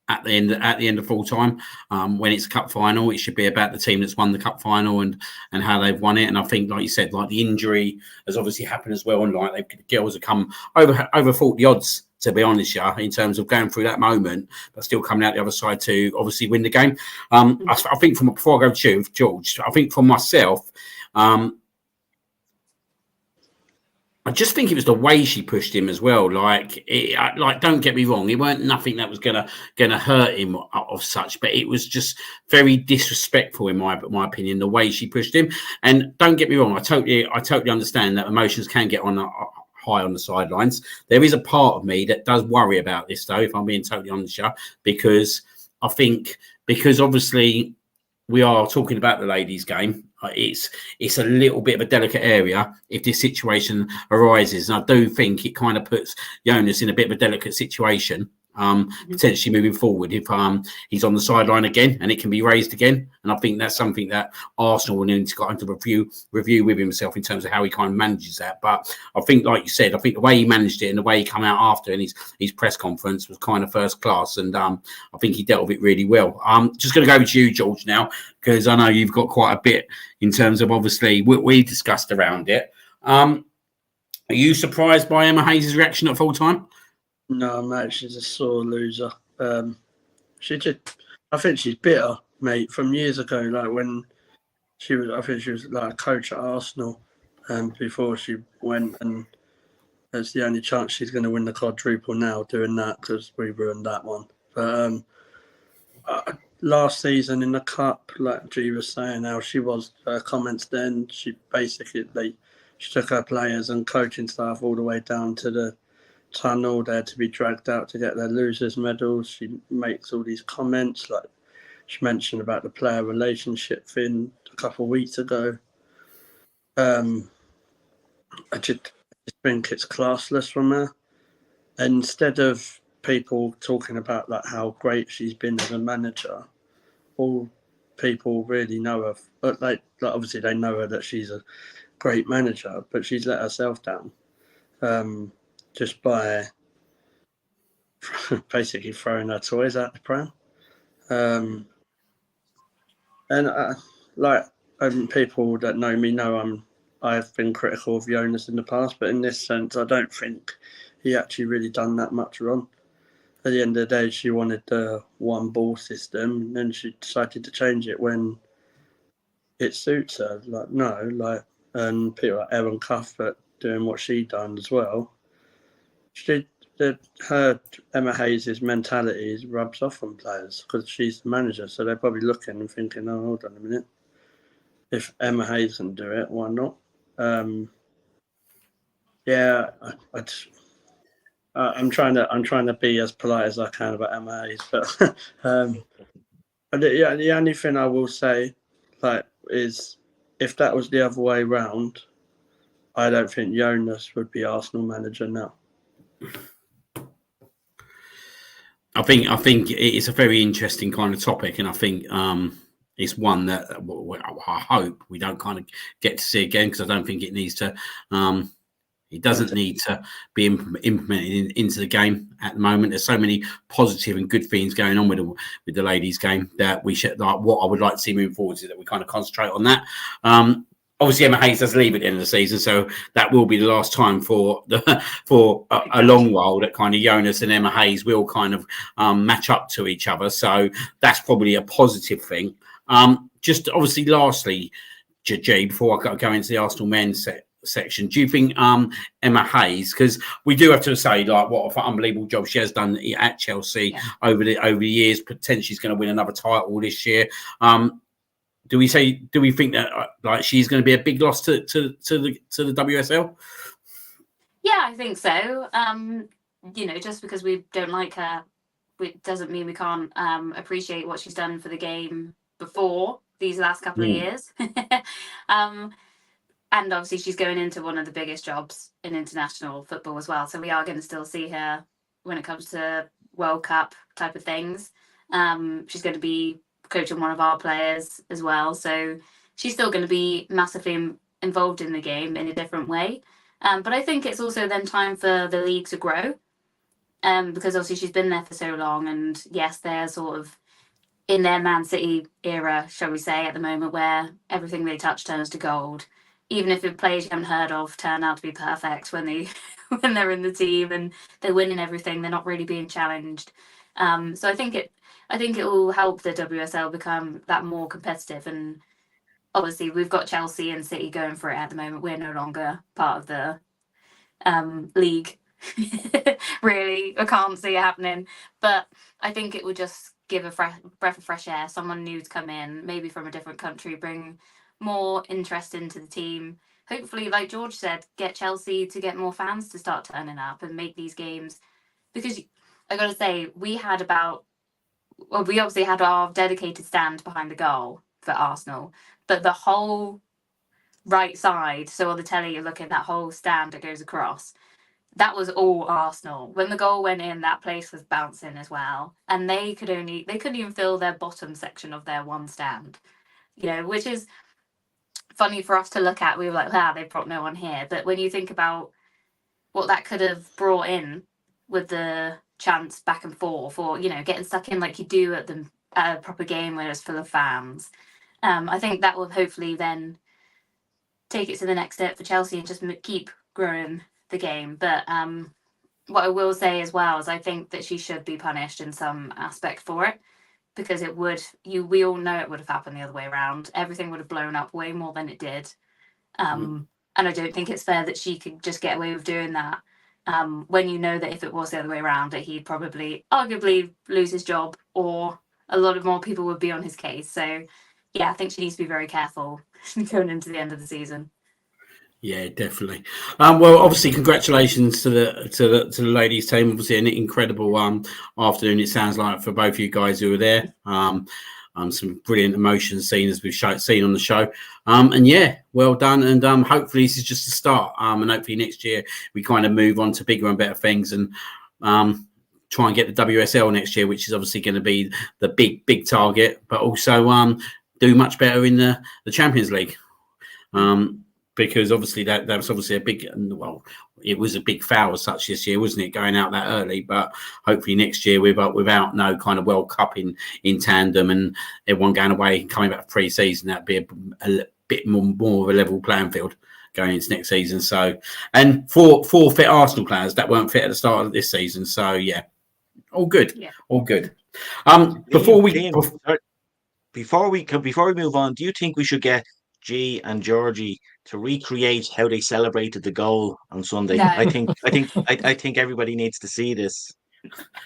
at the end of full time. When it's a cup final, it should be about the team that's won the cup final and how they've won it. And I think, like you said, like the injury has obviously happened as well, and like the girls have come over 40 odds, to be honest, in terms of going through that moment, but still coming out the other side to obviously win the game. I think before I go to you, George, I think for myself, I just think it was the way she pushed him as well. Like, don't get me wrong, it weren't nothing that was gonna hurt him of such, but it was just very disrespectful in my opinion, the way she pushed him. And don't get me wrong, I totally understand that emotions can get on high on the sidelines. There is a part of me that does worry about this, though, if I'm being totally honest, because I think obviously we are talking about the ladies' game. It's a little bit of a delicate area if this situation arises, and I do think it kind of puts Jonas in a bit of a delicate situation, potentially moving forward if he's on the sideline again and it can be raised again. And I think that's something that Arsenal will need to go into review with himself in terms of how he kind of manages that. But I think, like you said, I think the way he managed it and the way he came out after in his press conference was kind of first class, and I think he dealt with it really well. Just going to go to you, George, now, because I know you've got quite a bit in terms of obviously what we discussed around it. Are you surprised by Emma Hayes' reaction at full time? No, mate, she's a sore loser. I think she's bitter, mate, from years ago, like when I think she was like a coach at Arsenal before she went, and that's the only chance she's going to win the quadruple now doing that, because we ruined that one. But last season in the cup, like G was saying, how she was, her comments then, she took her players and coaching staff all the way down to the tunnel there to be dragged out to get their losers medals. She makes all these comments, like she mentioned about the player relationship thing a couple of weeks ago. I just think it's classless from her. Instead of people talking about like how great she's been as a manager, all people really know her, but like obviously they know her that she's a great manager, but she's let herself down. Just by basically throwing her toys out the pram. And people that know me know I've been critical of Jonas in the past, but in this sense, I don't think he actually really done that much wrong. At the end of the day, she wanted the one ball system, and then she decided to change it when it suits her. And people like Erin Cuthbert doing what she done as well. Her Emma Hayes' mentality rubs off on players because she's the manager, so they're probably looking and thinking, "Oh, hold on a minute. If Emma Hayes can do it, why not?" I'm trying to be as polite as I can about Emma Hayes, but the only thing I will say, is if that was the other way round, I don't think Jonas would be Arsenal manager now. I think it's a very interesting kind of topic, and I think it's one that I hope we don't kind of get to see again, because I don't think it needs to. It doesn't need to be implemented into the game at the moment. There's so many positive and good things going on with the ladies' game that we should. What I would like to see moving forward is that we kind of concentrate on that. Obviously, Emma Hayes does leave at the end of the season, so that will be the last time for a long while that kind of Jonas and Emma Hayes will kind of match up to each other. So that's probably a positive thing. Just obviously, lastly, G, before I go into the Arsenal men's section, do you think Emma Hayes, because we do have to say what an unbelievable job she has done at Chelsea over the years, potentially she's going to win another title this year. Do we think that she's going to be a big loss to the WSL? Yeah, I think so. Just because we don't like her, it doesn't mean we can't appreciate what she's done for the game before these last couple of years. And obviously she's going into one of the biggest jobs in international football as well. So we are going to still see her when it comes to World Cup type of things. She's going to be coaching one of our players as well. So she's still going to be massively involved in the game in a different way. But I think it's also then time for the league to grow. Because obviously she's been there for so long. And yes, they're sort of in their Man City era, shall we say, at the moment, where everything they touch turns to gold. Even if it players you haven't heard of turn out to be perfect when they're in the team and they're winning everything, they're not really being challenged. So I think it will help the WSL become that more competitive. And obviously we've got Chelsea and City going for it at the moment. We're no longer part of the league. Really, I can't see it happening. But I think it would just give a breath of fresh air, someone new to come in, maybe from a different country, bring more interest into the team. Hopefully, like George said, get Chelsea to get more fans to start turning up and make these games. Because I got to say, we obviously had our dedicated stand behind the goal for Arsenal, but the whole right side, so on the telly you're looking, that whole stand that goes across, that was all Arsenal. When the goal went in, that place was bouncing as well, and they couldn't even fill their bottom section of their one stand, which is funny for us to look at. We were like, they brought no one here. But when you think about what that could have brought in with the chants back and forth, or getting stuck in like you do at a proper game where it's full of fans, I think that will hopefully then take it to the next step for Chelsea and just keep growing the game. But what I will say as well is I think that she should be punished in some aspect for it, because we all know it would have happened the other way around. Everything would have blown up way more than it did. And I don't think it's fair that she could just get away with doing that. When you know that if it was the other way around, that he'd probably arguably lose his job, or a lot of more people would be on his case. So yeah, I think she needs to be very careful going into the end of the season. Yeah, definitely. Well, obviously, congratulations to the ladies' team. Obviously, an incredible afternoon. It sounds like for both of you guys who were there. Some brilliant emotions seen as we've seen on the show. And yeah, well done. And hopefully, this is just a start. And hopefully, next year we kind of move on to bigger and better things, and try and get the WSL next year, which is obviously going to be the big target. But also do much better in the Champions League. Because obviously that was obviously it was a big foul as such this year, wasn't it, going out that early? But hopefully next year without no kind of World Cup in tandem and everyone going away and coming back pre-season, that'd be a bit more of a level playing field. going into next season. So, and four fit Arsenal players that weren't fit at the start of this season. So yeah, all good, all good. Before we move on, do you think we should get G and Georgie to recreate how they celebrated the goal on Sunday? No. I think everybody needs to see this.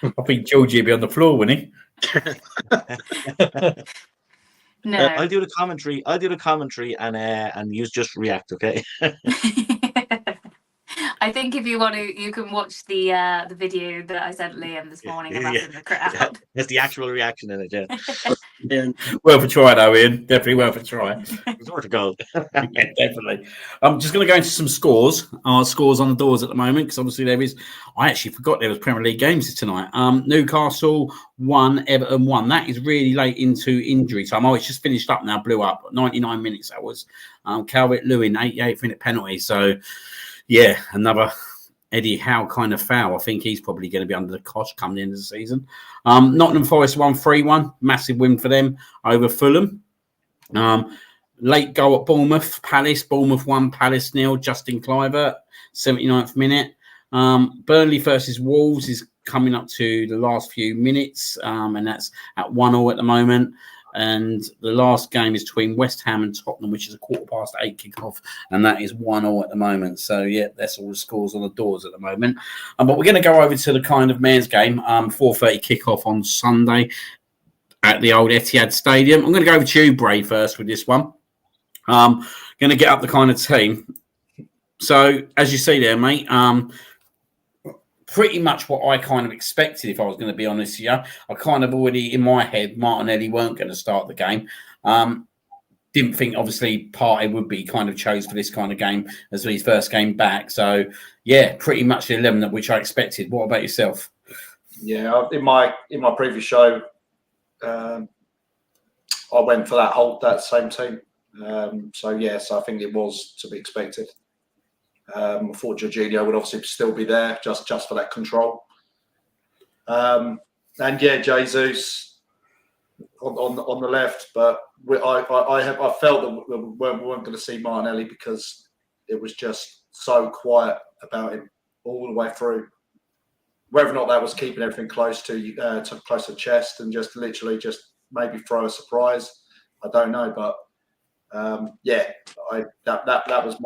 I think Georgie would be on the floor, wouldn't he? No. I'll do the commentary, and you just react, okay? I think if you want to, you can watch the video that I sent Liam this morning of us in the crowd. There's the actual reaction in it, yeah. Worth a try, though, Ian. Definitely worth a try. Resort to goal. Yeah, definitely. I'm just going to go into some scores. Our scores on the doors at the moment, because obviously there is. I actually forgot there was Premier League games tonight. Newcastle 1, Everton 1. That is really late into injury time. Oh, it's just finished up now. Blew up 99 minutes. That was Calvert-Lewin 88th minute penalty. So yeah, another Eddie Howe kind of foul. I think he's probably going to be under the cosh come the end of the season. Nottingham Forest 1-3-1. Massive win for them over Fulham. Late goal at Bournemouth. Bournemouth 1, Palace 0. Justin Kluivert, 79th minute. Burnley versus Wolves is coming up to the last few minutes, and that's at 1-1 at the moment. And the last game is between West Ham and Tottenham, which is a 8:15 kickoff, and that is 1-1 at the moment. So yeah, that's all the scores on the doors at the moment. But we're going to go over to the kind of men's game, 4:30 kickoff on Sunday at the old Etihad Stadium. I'm going to go over to you, Bray, first with this one. Going to get up the kind of team. So as you see there, mate, pretty much what I kind of expected, if I was going to be honest here. I kind of already, in my head, Martinelli weren't going to start the game. Didn't think, obviously, Partey would be kind of chose for this kind of game as his first game back. So, yeah, pretty much the 11 which I expected. What about yourself? Yeah, in my previous show, I went for that same team. So, yes, I think it was to be expected. I thought Jorginho would obviously still be there just for that control. And yeah, Jesus on the left, but I felt that we weren't going to see Martinelli because it was just so quiet about him all the way through. Whether or not that was keeping everything close to chest and just literally just maybe throw a surprise, I don't know, but. Yeah, that was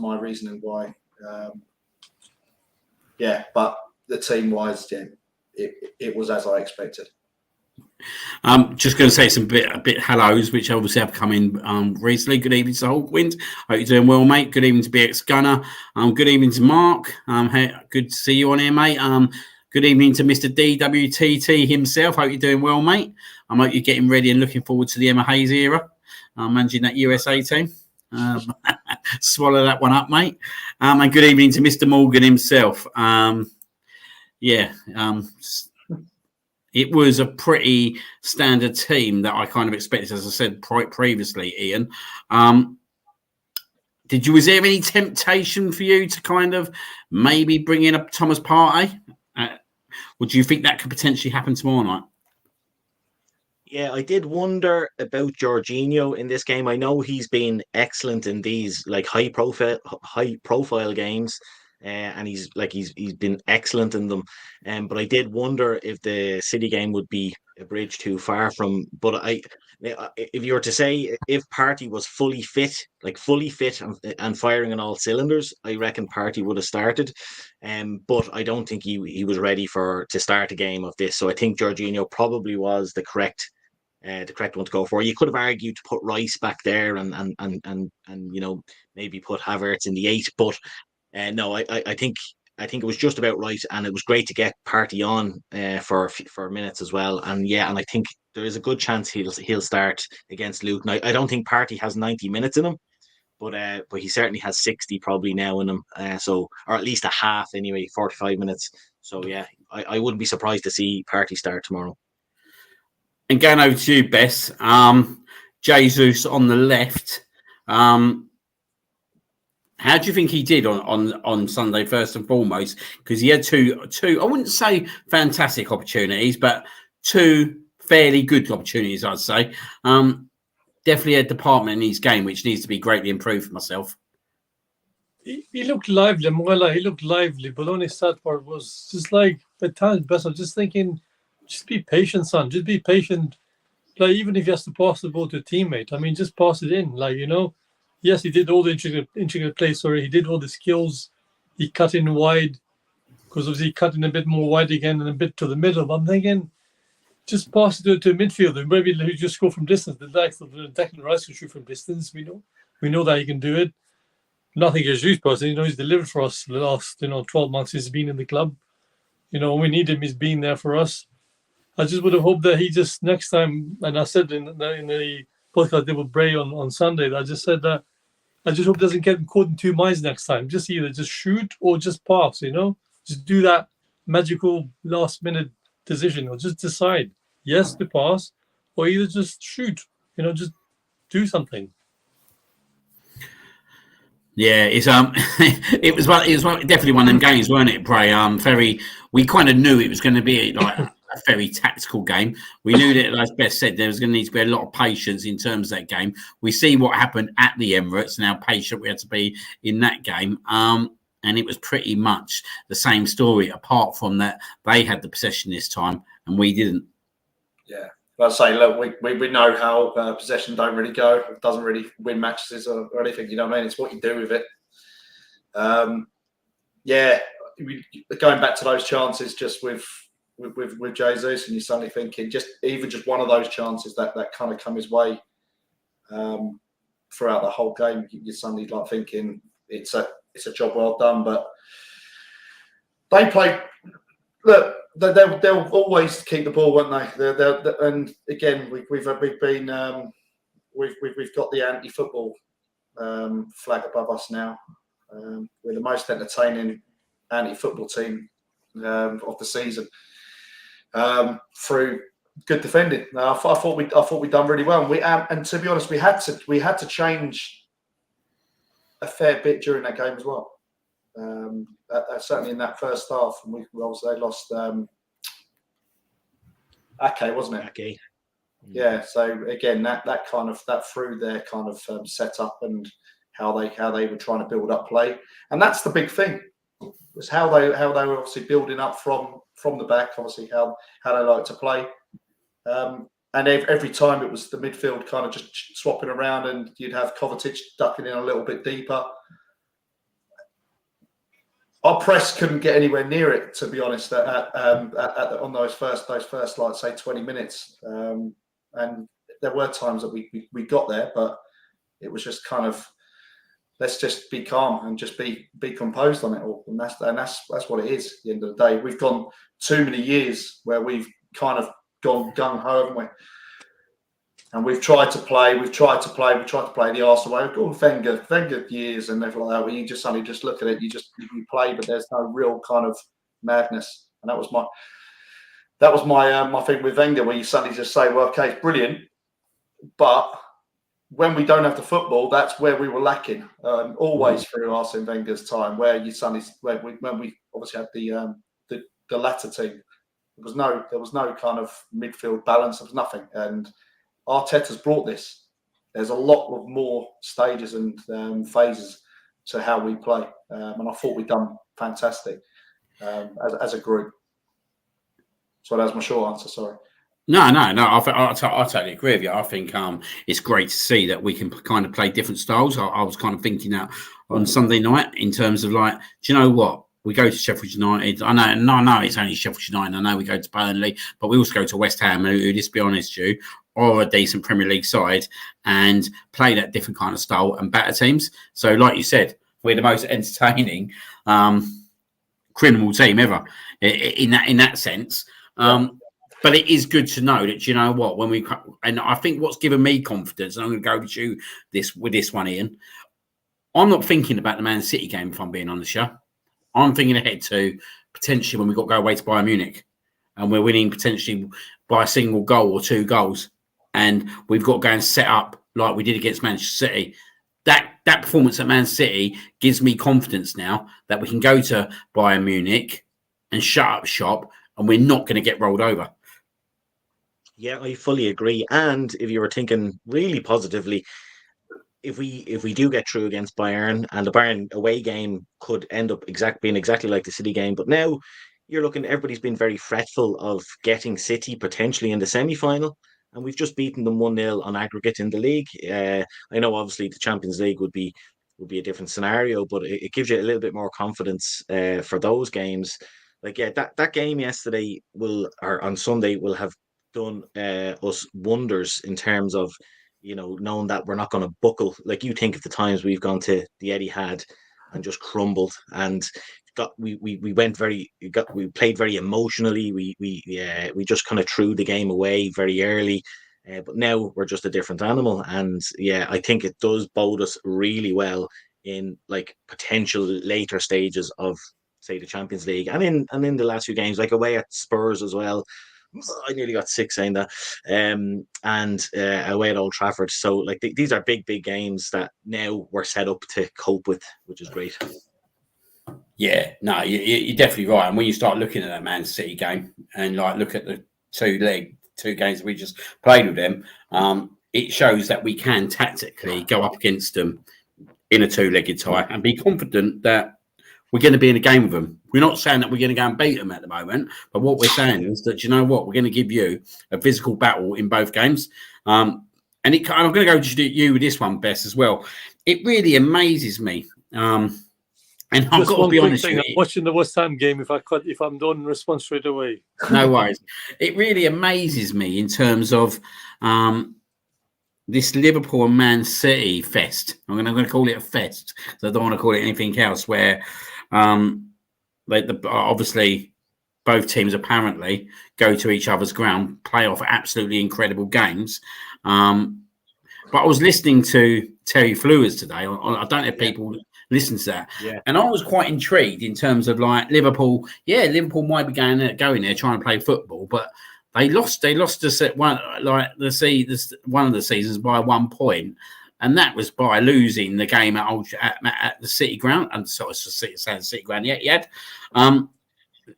my reasoning why. Yeah, but the team wise, yeah, it was as I expected. Just going to say a bit hellos, which obviously have come in recently. Good evening to Hawkwind. Hope you're doing well, mate. Good evening to BX Gunner. Good evening to Mark. Hey, good to see you on here, mate. Good evening to Mr. DWTT himself. Hope you're doing well, mate. I hope you're getting ready and looking forward to the Emma Hayes era. Managing that USA team. Swallow that one up, mate. And good evening to Mr. Morgan himself. It was a pretty standard team that I kind of expected, as I said previously, Ian. Was there any temptation for you to kind of maybe bring in a Thomas Partey? Or do you think that could potentially happen tomorrow night? Yeah, I did wonder about Jorginho in this game. I know he's been excellent in these like high profile games, and he's been excellent in them. But I did wonder if the City game would be a bridge too far from. But if you were to say if Partey was fully fit and firing on all cylinders, I reckon Partey would have started. But I don't think he was ready to start a game of this. So I think Jorginho probably was the correct one to go for. You could have argued to put Rice back there and maybe put Havertz in the 8, but no, I think it was just about right, and it was great to get Partey on for minutes as well. And I think there is a good chance he'll start against Luton. I don't think Partey has 90 minutes in him, but he certainly has 60 probably now in him. Or at least a half anyway, 45 minutes. So yeah, I wouldn't be surprised to see Partey start tomorrow. And going over to you, Bess, Jesus on the left. How do you think he did on Sunday, first and foremost? Because he had two, I wouldn't say fantastic opportunities, but two fairly good opportunities, I'd say. Definitely a department in his game which needs to be greatly improved for myself. he looked lively. I'm gonna lie, he looked lively. But the only sad part was just like the talent best. I was just thinking, just be patient, son. Just be patient. Like even if he has to pass the ball to a teammate, I mean, just pass it in. Like yes, he did all the intricate plays. Sorry, he did all the skills. He cut in wide because obviously he cut in a bit more wide again and a bit to the middle. But I'm thinking, just pass it to a midfielder. Maybe he just go from distance. The likes of Declan Rice can shoot from distance. We know that he can do it. Nothing against Jesus person. He's delivered for us the last 12 months he's been in the club. When we need him, he's been there for us. I just would have hoped that he just next time, and I said in the podcast I did with Bray on Sunday, I just said that I just hope he doesn't get caught in two minds next time. Just either just shoot or just pass, Just do that magical last minute decision or just decide yes to pass or either just shoot, just do something. Yeah, it's it was definitely one of them games, weren't it, Bray? We kind of knew it was going to be like a very tactical game. We knew that, like Beth said, there was going to need to be a lot of patience in terms of that game. We see what happened at the Emirates and how patient we had to be in that game. And it was pretty much the same story, apart from that they had the possession this time and we didn't. Yeah. But I say, look, we know how possession don't really go. It doesn't really win matches or anything. You know what I mean? It's what you do with it. Going back to those chances, just with Jesus, and you're suddenly thinking, just one of those chances that kind of come his way throughout the whole game, you're suddenly like thinking it's a job well done. But they play. Look. They'll always keep the ball, won't they? And again, we've got the anti-football flag above us now. We're the most entertaining anti-football team of the season through good defending. I thought we'd done really well, and to be honest, we had to change a fair bit during that game as well. Certainly in that first half, and we obviously lost Ake, wasn't it? Ake. Yeah. So again, that through their kind of setup and how they were trying to build up play, and that's the big thing, was how they were obviously building up from the back. Obviously how they like to play, and every time it was the midfield kind of just swapping around, and you'd have Kovacic ducking in a little bit deeper. Our press couldn't get anywhere near it, to be honest, on those first like say 20 minutes, and there were times that we got there, but it was just kind of, let's just be calm and just be composed on it all, and that's what it is. At the end of the day, we've gone too many years where we've kind of gone gung ho, haven't we? And we've tried to play the Arsenal way. We've gone Wenger years and everything like that, where you just suddenly just look at it, you play, but there's no real kind of madness. And that was my thing with Wenger, where you suddenly just say, well, okay, it's brilliant, but when we don't have the football, that's where we were lacking. Always through Arsene Wenger's time, where you suddenly, when we obviously had the latter team, there was no kind of midfield balance. There was nothing, and Arteta's brought this. There's a lot of more stages and phases to how we play, and I thought we'd done fantastic as a group. So that's my short answer. Sorry. No. I totally agree with you. I think it's great to see that we can kind of play different styles. I was kind of thinking that on Sunday night in terms of like, do you know what? We go to Sheffield United. I know it's only Sheffield United. I know we go to Burnley, but we also go to West Ham, who, let's be honest, are a decent Premier League side, and play that different kind of style and batter teams. So, like you said, we're the most entertaining criminal team ever in that sense. But it is good to know that, you know what, and I think what's given me confidence, and I'm going to go with you with this one, Ian. I'm not thinking about the Man City game, if I'm being honest, yeah. I'm thinking ahead to potentially when we've got to go away to Bayern Munich and we're winning potentially by a single goal or two goals, and we've got to go and set up like we did against Manchester City. That performance at Man City gives me confidence now that we can go to Bayern Munich and shut up shop, and we're not going to get rolled over. Yeah, I fully agree. And if you were thinking really positively, if we do get through against Bayern, and the Bayern away game could end up being exactly like the City game, but now you're looking, everybody's been very fretful of getting City potentially in the semi-final, and we've just beaten them 1-0 on aggregate in the league. I know obviously the Champions League would be a different scenario, but it gives you a little bit more confidence for those games. Like, yeah, that game yesterday or on Sunday will have done us wonders in terms of, knowing that we're not going to buckle. Like, you think of the times we've gone to the Etihad and just crumbled, and we played very emotionally. We just kind of threw the game away very early. But now we're just a different animal, and yeah, I think it does bode us really well in like potential later stages of, say, the Champions League, and in the last few games, like away at Spurs as well. I nearly got sick saying that. And away at Old Trafford. So like these are big games that now we're set up to cope with, which is great. Yeah, no, you're definitely right. And when you start looking at that Man City game and like look at the two games we just played with them, it shows that we can tactically go up against them in a two-legged tie and be confident that we're going to be in a game with them. We're not saying that we're going to go and beat them at the moment, but what we're saying is that, you know what, we're going to give you a physical battle in both games. And I'm going to go to you with this one, Bess, as well. It really amazes me. And I've got to be honest with you. I'm watching the West Ham game. If I'm done, respond straight away. No worries. It really amazes me in terms of this Liverpool and Man City fest. I'm going to call it a fest. So I don't want to call it anything else. Where obviously both teams apparently go to each other's ground, play off absolutely incredible games. But I was listening to Terry Flewers today. I don't know if people listen to that. Yeah. And I was quite intrigued in terms of like Liverpool. Yeah, Liverpool might be going there trying to play football, but they lost one of the seasons by 1 point. And that was by losing the game at the City ground. And so it's the City ground. Yeah.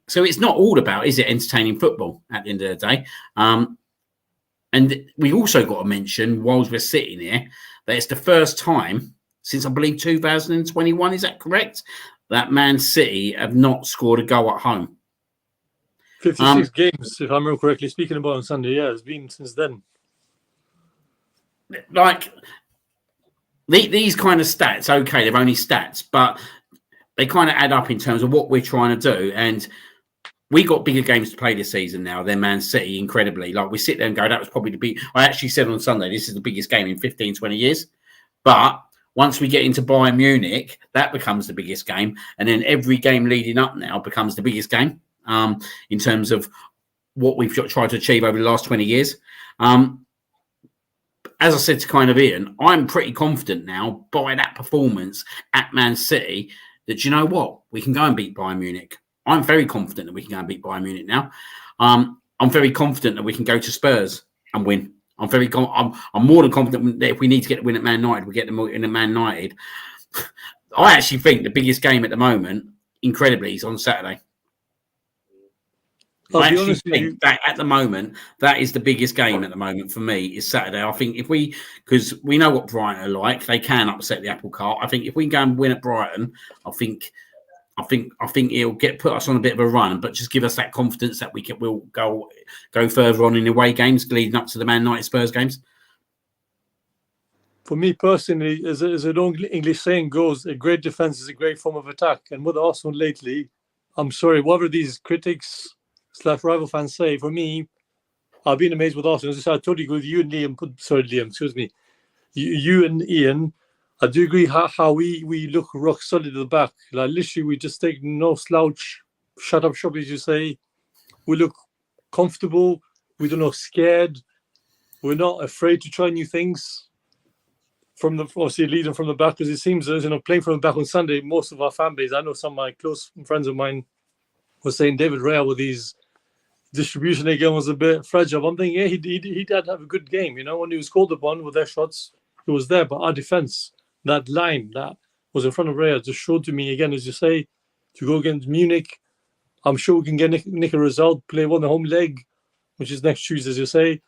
So it's not all about, is it, entertaining football at the end of the day? And we also got to mention, whilst we're sitting here, that it's the first time since, I believe, 2021, is that correct? That Man City have not scored a goal at home. 56 games, if I remember correctly, speaking about on Sunday. Yeah, it's been since then. Like, these kind of stats, okay, they're only stats, but they kind of add up in terms of what we're trying to do. And we got bigger games to play this season now than Man City, incredibly. Like, we sit there and go, that was probably the big... I actually said on Sunday, this is the biggest game in 15, 20 years. But once we get into Bayern Munich, that becomes the biggest game. And then every game leading up now becomes the biggest game in terms of what we've tried to achieve over the last 20 years. As I said to kind of Ian, I'm pretty confident now by that performance at Man City that, you know what, we can go and beat Bayern Munich. I'm very confident that we can go and beat Bayern Munich now. I'm very confident that we can go to Spurs and win. I'm more than confident that if we need to get the win at Man United, we get the win at Man United. I actually think the biggest game at the moment, incredibly, is on Saturday. I actually think that at the moment, that is the biggest game at the moment for me, is Saturday. I think because we know what Brighton are like, they can upset the apple cart. I think if we can go and win at Brighton, I think it'll put us on a bit of a run, but just give us that confidence that we'll go further on in the away games leading up to the Man United Spurs games. For me personally, as an old English saying goes, a great defense is a great form of attack. And with Arsenal lately, I'm sorry, whatever these critics / rival fans say, for me, I've been amazed with Arsenal. As I said, I totally agree with you and Liam, excuse me. You and Ian, I do agree how we look rock solid at the back. Like, literally, we just take no slouch, shut up shop, as you say. We look comfortable. We don't look scared. We're not afraid to try new things. Obviously leading from the back, because it seems as playing from the back on Sunday, most of our fan base, I know some of my close friends of mine were saying David Raya with his distribution again was a bit fragile. I'm thinking, yeah, he did have a good game. When he was called upon with their shots, he was there. But our defense, that line that was in front of Raya, just showed to me again, as you say, to go against Munich. I'm sure we can get nick a result, play on the home leg, which is next Tuesday, as you say.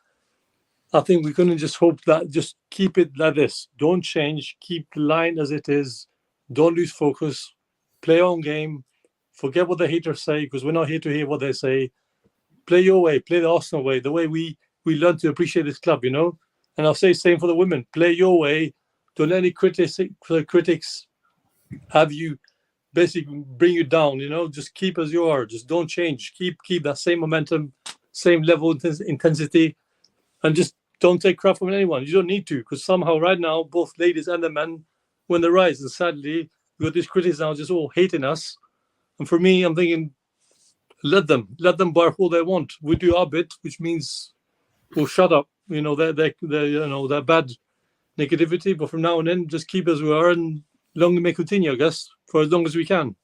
I think we're going to just hope that just keep it like this. Don't change. Keep the line as it is. Don't lose focus. Play on game. Forget what the haters say, because we're not here to hear what they say. Play your way. Play the Arsenal way, the way we learn to appreciate this club, you know. And I'll say same for the women. Play your way. Don't let any critics have you basically bring you down, you know. Just keep as you are. Just don't change. Keep that same momentum, same level of intensity, and just don't take crap from anyone. You don't need to, because somehow right now both ladies and the men win the rise, and sadly we got these critics now just all hating us. And for me, I'm thinking, let them bark all they want. We do our bit, which means we'll shut up. You know, they you know, that bad negativity. But from now on in, just keep as we are, and long may continue, I guess, for as long as we can.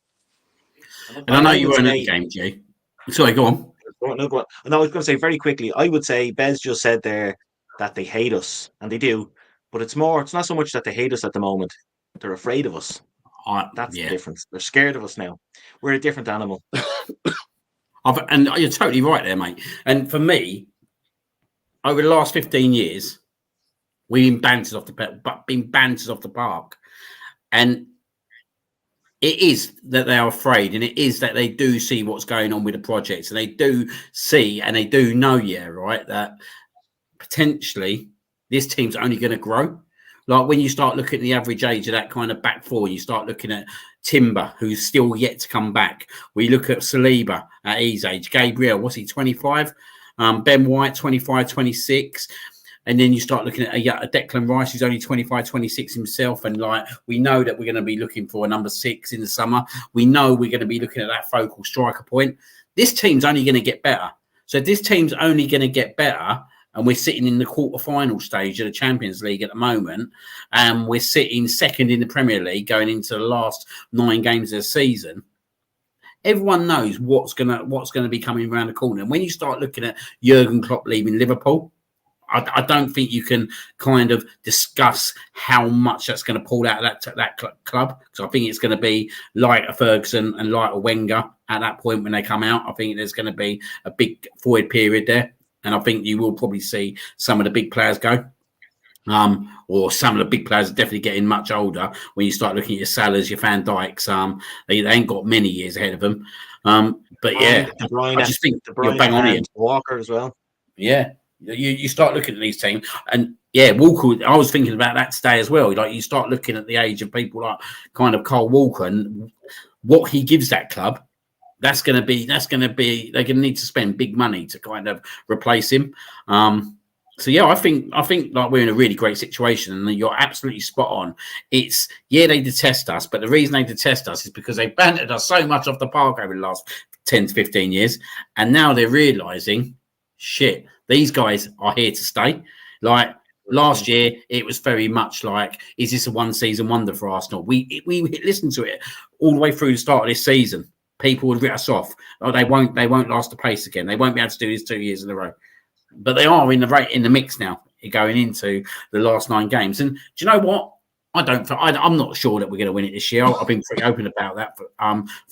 And I know you weren't at the game, Jay. Sorry, go on. No, go on. And I was going to say very quickly, I would say Bez just said there that they hate us, and they do. But it's not so much that they hate us at the moment. They're afraid of us. That's the difference. They're scared of us now. We're a different animal. And you're totally right there, mate. And for me, over the last 15 years, we've been bantered off the park. And it is that they are afraid, and it is that they do see what's going on with the projects, and they do see and they do know, right, that potentially this team's only going to grow. Like when you start looking at the average age of that kind of back four, you start looking at Timber, who's still yet to come back. We look at Saliba at his age, Gabriel, what's he, 25? Ben White, 25, 26. And then you start looking at a Declan Rice, who's only 25, 26 himself. And like, we know that we're going to be looking for a number 6 in the summer. We know we're going to be looking at that focal striker point. This team's only going to get better. So if this team's only going to get better, and we're sitting in the quarter-final stage of the Champions League at the moment, and we're sitting second in the Premier League going into the last 9 games of the season, everyone knows what's gonna be coming around the corner. And when you start looking at Jurgen Klopp leaving Liverpool, I don't think you can kind of discuss how much that's going to pull out of that club. Because I think it's going to be like a Ferguson and like a Wenger at that point when they come out. I think there's going to be a big void period there. And I think you will probably see some of the big players go. Or some of the big players are definitely getting much older. When you start looking at your Salahs, your Van Dijks, they ain't got many years ahead of them. But yeah, I just think you're bang on here. Walker as well. Yeah. You start looking at these teams, and yeah, Walker. I was thinking about that today as well. Like you start looking at the age of people like kind of Cole Walker and what he gives that club. That's going to be. They're going to need to spend big money to kind of replace him. So yeah, I think like we're in a really great situation, and you're absolutely spot on. It's they detest us, but the reason they detest us is because they bantered us so much off the park over the last 10 to 15 years, and now they're realizing, shit. These guys are here to stay. Like last year, it was very much like, is this a one-season wonder for Arsenal? We listened to it all the way through the start of this season. People would write us off. Oh, they won't last the pace again. They won't be able to do this 2 years in a row. But they are in the mix now, going into the last 9 games. And do you know what? I'm not sure that we're going to win it this year. I've been pretty open about that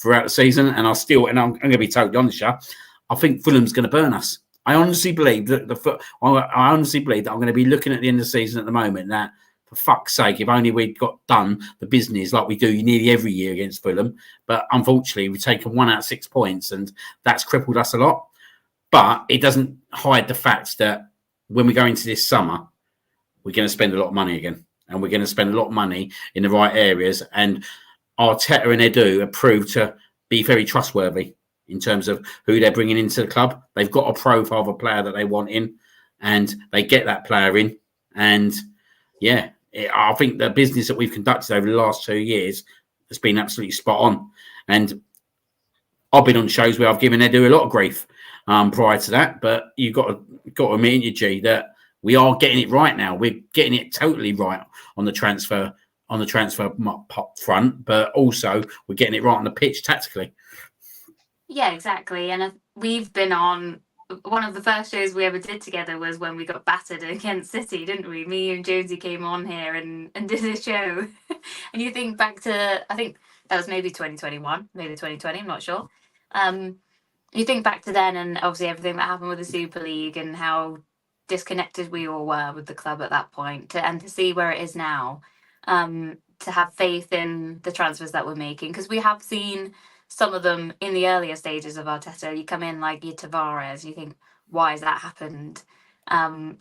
throughout the season, and I'm going to be totally honest. I think Fulham's going to burn us. I honestly believe that I'm going to be looking at the end of the season at the moment that, for fuck's sake, if only we'd got done the business like we do nearly every year against Fulham. But unfortunately, we've taken 1 out of 6 points, and that's crippled us a lot. But it doesn't hide the fact that when we go into this summer, we're going to spend a lot of money again, and we're going to spend a lot of money in the right areas. And Arteta and Edu have proved to be very trustworthy in terms of who they're bringing into the club. They've got a profile of a player that they want in, and they get that player in. And yeah, I think the business that we've conducted over the last 2 years has been absolutely spot on. And I've been on shows where I've given Edu a lot of grief prior to that, but you've got to admit, G, that we are getting it right now. We're getting it totally right on the transfer front, but also we're getting it right on the pitch tactically. Yeah, exactly. And we've been on one of the first shows we ever did together was when we got battered against City, didn't we? Me and Jonesy came on here and did a show. And you think back to, I think that was maybe 2021, maybe 2020, I'm not sure. You think back to then, and obviously everything that happened with the Super League and how disconnected we all were with the club at that point, and to see where it is now, to have faith in the transfers that we're making, because we have seen some of them in the earlier stages of Arteta. You come in like your Tavares, you think, why has that happened?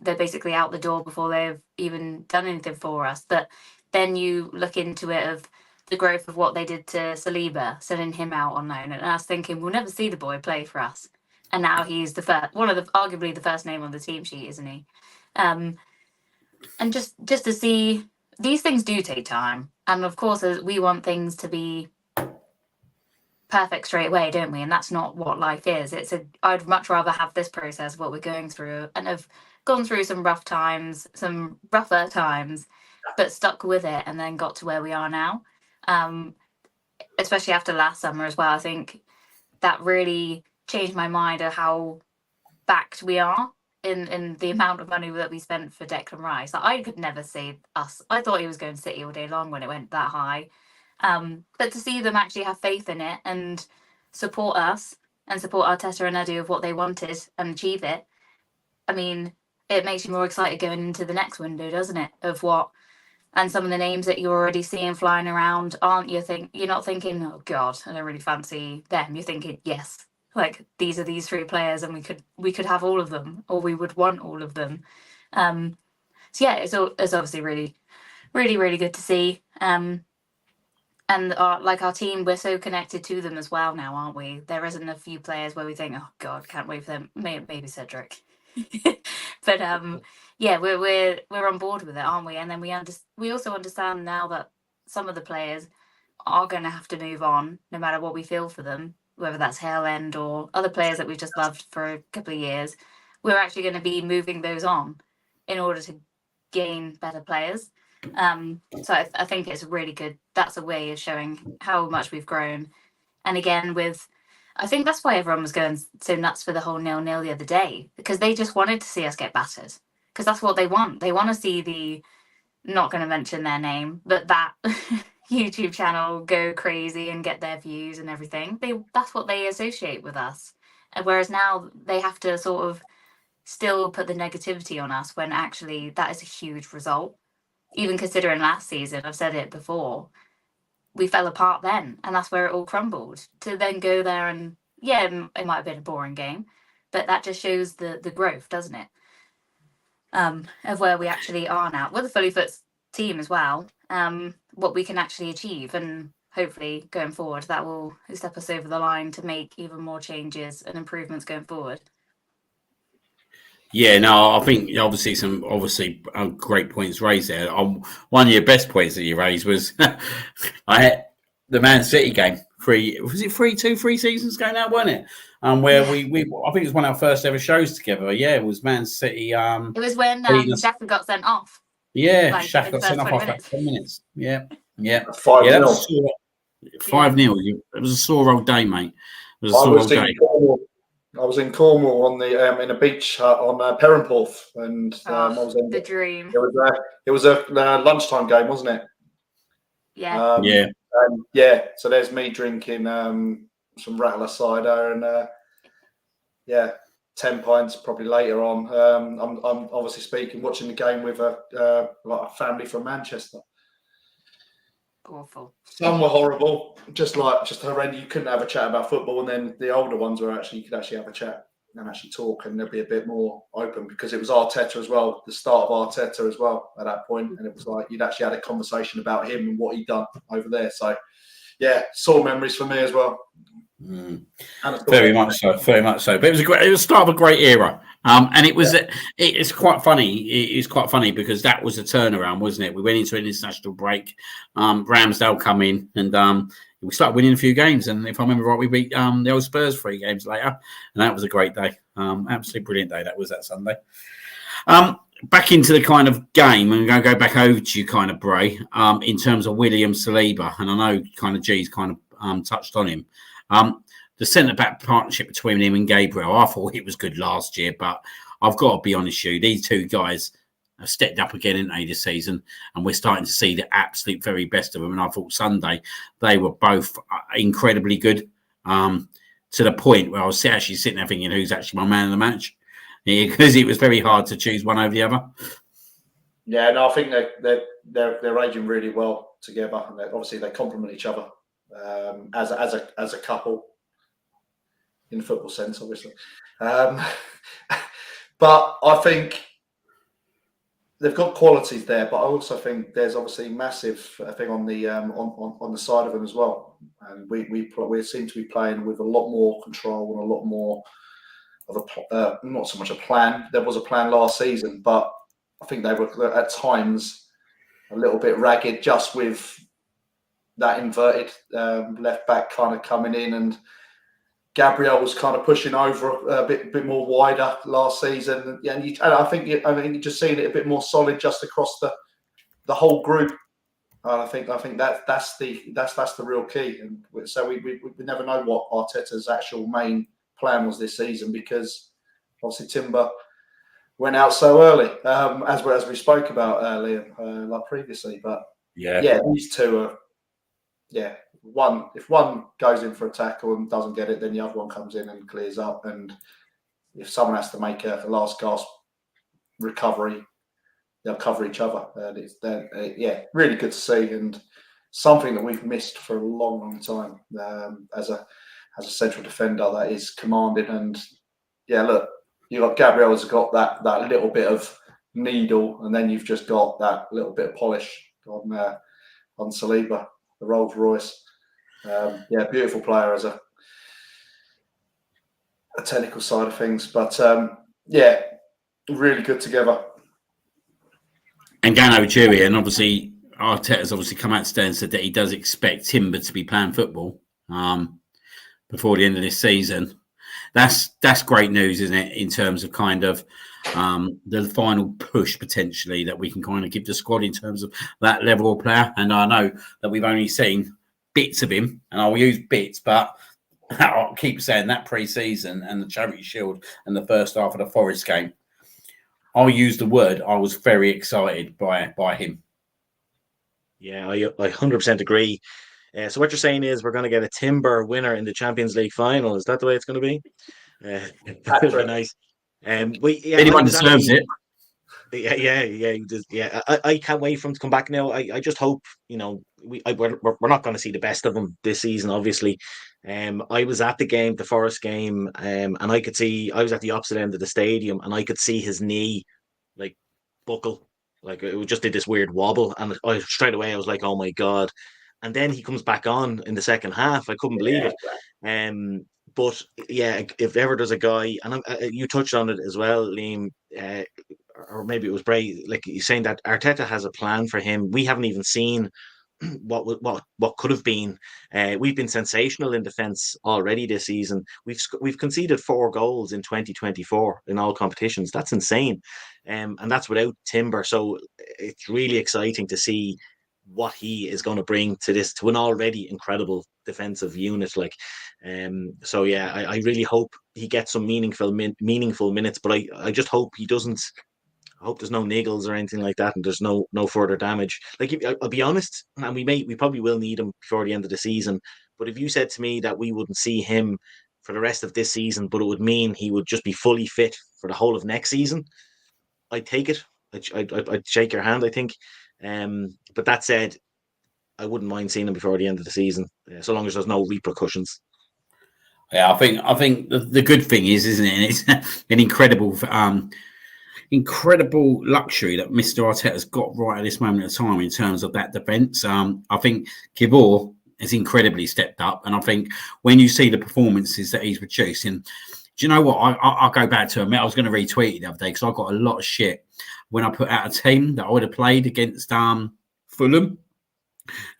They're basically out the door before they've even done anything for us. But then you look into it of the growth of what they did to Saliba, sending him out on loan, and us thinking we'll never see the boy play for us. And now he's the first, one of the arguably the first name on the team sheet, isn't he? And just to see, these things do take time, and of course we want things to be perfect straight away, don't we? And that's not what life is. I'd much rather have this process, what we're going through, and have gone through some rougher times, but stuck with it, and then got to where we are now. Especially after last summer as well, I think that really changed my mind of how backed we are in the amount of money that we spent for Declan Rice. Like, I could never see us. I thought he was going to City all day long when it went that high. But to see them actually have faith in it and support us and support Arteta and Edu of what they wanted and achieve it, I mean, it makes you more excited going into the next window, doesn't it? Of what, and some of the names that you're already seeing flying around, aren't you? You're not thinking, oh God, I don't really fancy them. You're thinking, yes, like these are these 3 players, and we could have all of them, or we would want all of them. So yeah, it's obviously really, really, really good to see. And our team, we're so connected to them as well now, aren't we? There isn't a few players where we think, oh God, can't wait for them. Maybe Cedric, but yeah, we're on board with it, aren't we? And then we also understand now that some of the players are going to have to move on, no matter what we feel for them, whether that's Hale End or other players that we've just loved for a couple of years. We're actually going to be moving those on in order to gain better players. So I think it's really good. That's a way of showing how much we've grown. And again, I think that's why everyone was going so nuts for the whole 0-0 the other day, because they just wanted to see us get battered, because that's what they want. They want to see not going to mention their name, but that YouTube channel go crazy and get their views and everything. That's what they associate with us. And whereas now they have to sort of still put the negativity on us, when actually that is a huge result. Even considering last season, I've said it before, we fell apart then, and that's where it all crumbled. To then go there and, yeah, it might have been a boring game, but that just shows the growth, doesn't it? Of where we actually are now. With a fully fit team as well, what we can actually achieve, and hopefully going forward, that will step us over the line to make even more changes and improvements going forward. Yeah, no, I think obviously great points raised there. One of your best points that you raised was I had the Man City game. Was it 3-2 3 seasons ago now, wasn't it? Where I think it was one of our first ever shows together. Yeah, it was Man City. It was when Shaq got sent off. Yeah, Shaq got sent off after 10 minutes. Yeah. 5-0. Yeah, 5-0. It was a sore old day, mate. It was a sore old day. I was in Cornwall on the in a beach hut on Perranporth, and I was in the dream. It was a lunchtime game, wasn't it? Yeah. Yeah. So there's me drinking some Rattler cider and 10 pints probably later on. I'm obviously watching the game with a family from Manchester. Awful. Some were horrible, just horrendous. You couldn't have a chat about football, and then the older ones were you could actually have a chat and actually talk, and they'd be a bit more open, because it was Arteta as well, the start of Arteta as well at that point, and it was like you'd actually had a conversation about him and what he'd done over there. So, yeah, sore memories for me as well. Very much so. But it was the start of a great era. And it was it's quite funny. It is quite funny because that was a turnaround, wasn't it? We went into an international break. Ramsdale come in, and we started winning a few games. And if I remember right, we beat the old Spurs 3 games later, and that was a great day. Absolutely brilliant day. That was that Sunday. Back into the kind of game, and I'm going to go back over to you, kind of Bray, in terms of William Saliba, and I know kind of G's kind of touched on him. The centre-back partnership between him and Gabriel, I thought it was good last year, but I've got to be honest with you, these two guys have stepped up again, haven't they, this season, and we're starting to see the absolute very best of them. And I thought Sunday they were both incredibly good, to the point where I was actually sitting there thinking, who's actually my man of the match? because it was very hard to choose one over the other. Yeah, no, I think they're aging really well together, and obviously they complement each other as a couple in the football sense, obviously. But I think they've got qualities there, but I also think there's obviously massive thing on the side of them as well, and we seem to be playing with a lot more control and a lot more of not so much a plan. There was a plan last season, but I think they were at times a little bit ragged, just with that inverted left back kind of coming in, and Gabriel was kind of pushing over a bit more wider last season. Yeah, and I think you're just seeing it a bit more solid just across the whole group. And I think that's the real key. And so we never know what Arteta's actual main plan was this season, because obviously Timber went out so early, as we spoke about earlier, like previously. But yeah, these two are, yeah. If one goes in for a tackle and doesn't get it, then the other one comes in and clears up. And if someone has to make a last gasp recovery, they'll cover each other. And it's really good to see, and something that we've missed for a long time as a central defender that is commanding. And yeah, look, you got Gabriel's got that little bit of needle, and then you've just got that little bit of polish on Saliba, the Rolls Royce. Beautiful player as a technical side of things, but really good together. And going over Jury, and obviously Arteta's obviously come out today and said that he does expect Timber to be playing football before the end of this season. That's great news, isn't it? In terms of kind of the final push potentially that we can kind of give the squad in terms of that level of player. And I know that we've only seen bits of him, and I'll use bits, but I'll keep saying that pre-season and the Charity Shield and the first half of the Forest game, I'll use the word, I was very excited by him. Yeah, I 100% agree. So what you're saying is we're going to get a Timber winner in the Champions League final. Is that the way it's going to be? That would be nice. Anyone deserves it. Yeah. I can't wait for him to come back now. I just hope, we're not going to see the best of him this season, obviously. I was at the game, the Forest game, and I could see, I was at the opposite end of the stadium, and I could see his knee like buckle, like it just did this weird wobble, and straight away I was like, oh my God. And then he comes back on in the second half. I couldn't believe it. But yeah, if ever there's a guy, and you touched on it as well, Liam, or maybe it was Bray, like you're saying that Arteta has a plan for him. We haven't even seen what could have been. We've been sensational in defence already this season. We've conceded 4 goals in 2024 in all competitions. That's insane, and that's without Timber. So it's really exciting to see what he is going to bring to an already incredible defensive unit. So yeah, I really hope he gets some meaningful minutes, but I just hope he doesn't. I hope there's no niggles or anything like that, and there's no further damage. I'll be honest, and we probably will need him before the end of the season. But if you said to me that we wouldn't see him for the rest of this season, but it would mean he would just be fully fit for the whole of next season, I'd take it. I'd shake your hand, I think. But that said, I wouldn't mind seeing him before the end of the season, so long as there's no repercussions. Yeah, I think the good thing is, isn't it? It's an incredible luxury that Mr. Arteta's got right at this moment of time in terms of that defence. I think Kibor has incredibly stepped up, and I think when you see the performances that he's producing, do you know what? I'll go back to him. I was going to retweet it the other day because I got a lot of shit when I put out a team that I would have played against Fulham.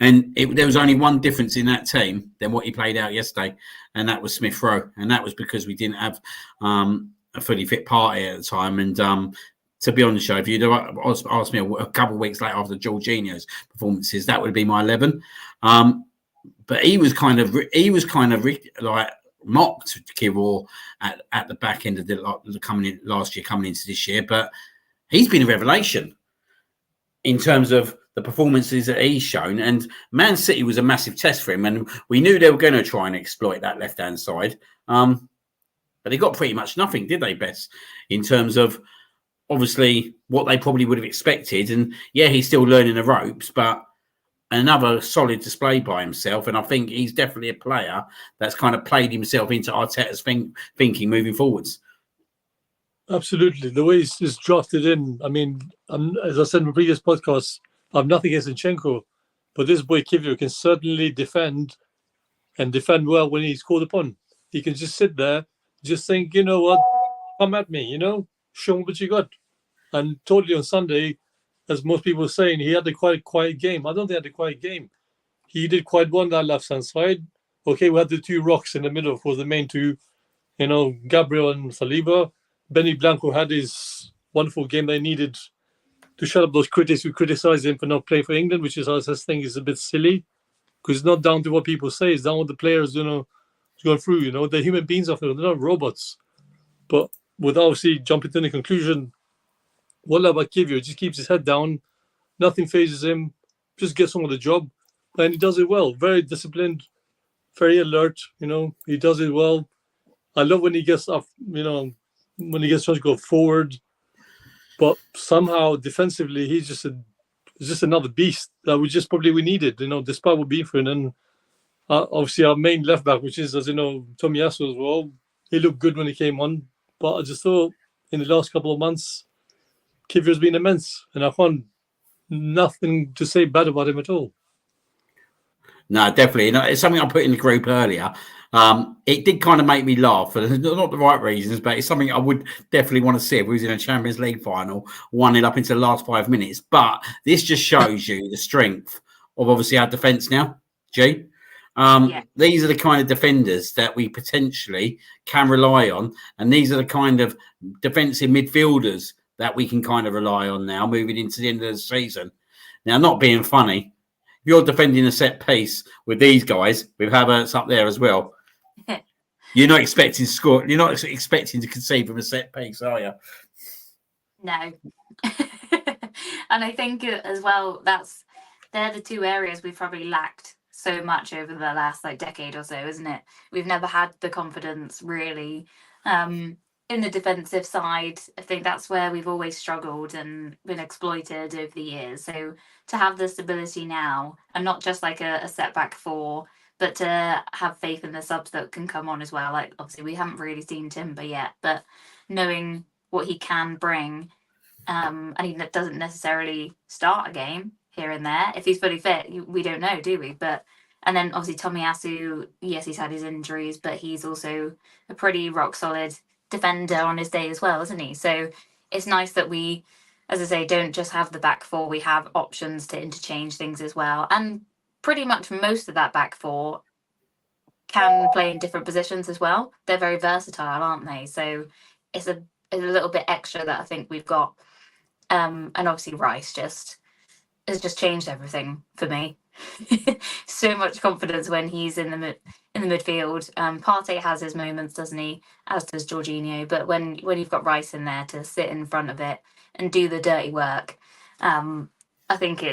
And there was only one difference in that team than what he played out yesterday, and that was Smith Rowe. And that was because we didn't have a fully fit party at the time. And to be honest, if you'd asked me a couple of weeks later after Jorginho's performances, that would have been my 11. But he was kind of like mocked Kibor at the back end of the coming in last year, coming into this year. But he's been a revelation in terms of the performances that he's shown. And Man City was a massive test for him, and we knew they were going to try and exploit that left-hand side. but they got pretty much nothing, did they, Bess, in terms of obviously what they probably would have expected. And yeah, he's still learning the ropes, but another solid display by himself. And I think he's definitely a player that's kind of played himself into Arteta's thinking moving forwards. Absolutely. The way he's drafted in, I mean, as I said in the previous podcast, I have nothing against Zinchenko, but this boy Kivior can certainly defend and defend well when he's called upon. He can just sit there, just think, you know what, come at me, you know, show me what you got. And totally on Sunday, as most people are saying, he had a quite quiet game. I don't think he had a quiet game. He did quite well on that left-hand side. Okay, we had the two rocks in the middle, of course, the main two, you know, Gabriel and Saliba. Benny Blanco had his wonderful game they needed to shut up those critics who criticize him for not playing for England, which is, I just think, is a bit silly, because it's not down to what people say. It's down to what the players, you know, going through. You know, they're human beings after all. They're not robots. But without obviously jumping to the conclusion, what about Kivior? Just keeps his head down. Nothing phases him. Just gets on with the job. And he does it well. Very disciplined, very alert. You know, he does it well. I love when he gets up, you know, when he gets trying to go forward. But somehow defensively, he's just another beast that we needed, you know, despite what being for him. And obviously our main left back, which is, as you know, Tomiyasu as well. He looked good when he came on. But I just thought in the last couple of months, Kivier's been immense. And I found nothing to say bad about him at all. No, definitely. No, it's something I put in the group earlier. It did kind of make me laugh for not the right reasons, but it's something I would definitely want to see if we was in a Champions League final, 1-0 up into the last 5 minutes. But this just shows you the strength of obviously our defence now, G. These are the kind of defenders that we potentially can rely on. And these are the kind of defensive midfielders that we can kind of rely on now moving into the end of the season. Now, not being funny, if you're defending a set piece with these guys, with Havertz up there as well, you're not expecting to score. You're not expecting to concede from a set piece, are you? No. And I think as well, they're the two areas we've probably lacked so much over the last decade or so, isn't it? We've never had the confidence really in the defensive side. I think that's where we've always struggled and been exploited over the years. So to have the stability now, and not just a setback four, but to have faith in the subs that can come on as well. Like obviously we haven't really seen Timber yet, but knowing what he can bring, and he doesn't necessarily start a game here and there. If he's fully fit, we don't know, do we? But and then obviously Tomiyasu, yes, he's had his injuries, but he's also a pretty rock solid defender on his day as well, isn't he? So it's nice that we, as I say, don't just have the back four. We have options to interchange things as well, and pretty much most of that back four can play in different positions as well. They're very versatile, aren't they? So it's a little bit extra that I think we've got. And obviously Rice has just changed everything for me. So much confidence when he's in the midfield. Partey has his moments, doesn't he? As does Jorginho. But when you've got Rice in there to sit in front of it and do the dirty work, I think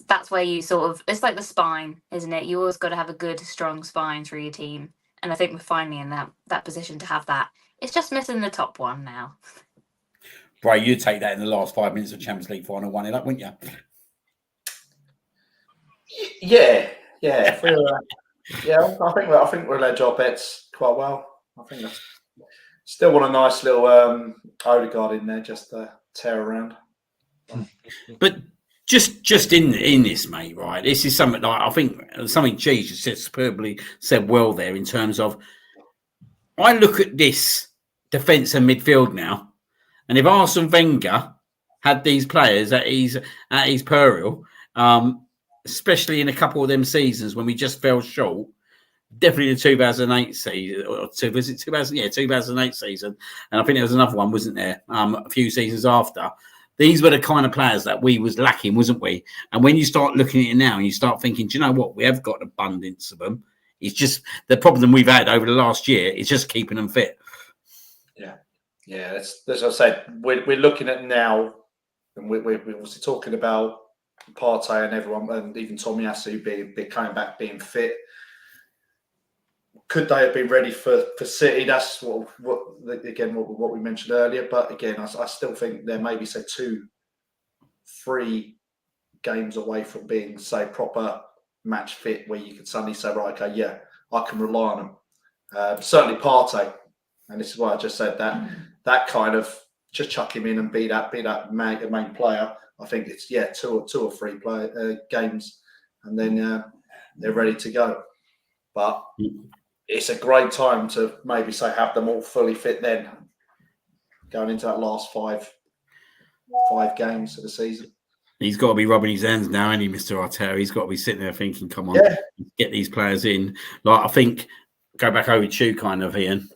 that's where you sort of, it's like the spine, isn't it? You always got to have a good, strong spine through your team. And I think we're finally in that position to have that. It's just missing the top one now. Right, you'd take that in the last 5 minutes of Champions League final, 1-0 up, wouldn't you? Yeah. I think we'll edge our bets quite well. I think that's still want a nice little Odegaard in there just to tear around. But just in this, mate, right? This is something like I think something G just superbly said well there in terms of I look at this defence and midfield now, and if Arsene Wenger had these players at his peril, especially in a couple of them seasons when we just fell short, definitely the 2008 season, or was it 2000? Yeah, 2008 season, and I think there was another one, wasn't there? A few seasons after. These were the kind of players that we was lacking, wasn't we? And when you start looking at it now and you start thinking, do you know what? We have got an abundance of them. It's just the problem we've had over the last year is just keeping them fit. Yeah. That's as I said. We're looking at now, and we're obviously talking about Partey and everyone, and even Tomiyasu being coming back, being fit. could they have been ready for City? That's what we mentioned earlier. But again, I still think they're maybe say 2-3 games away from being, say, proper match fit, where you could suddenly say, right, okay, yeah, I can rely on them. Certainly Partey, and this is why I just said that kind of just chuck him in and be that main player. I think it's 2 or 3 games, and then they're ready to go. But it's a great time to maybe say have them all fully fit then, going into that last five games of the season. He's got to be rubbing his hands now, ain't he, Mr. Arteta? He's got to be sitting there thinking, come on, get these players in. Like, I think, go back over to you, kind of, Ian.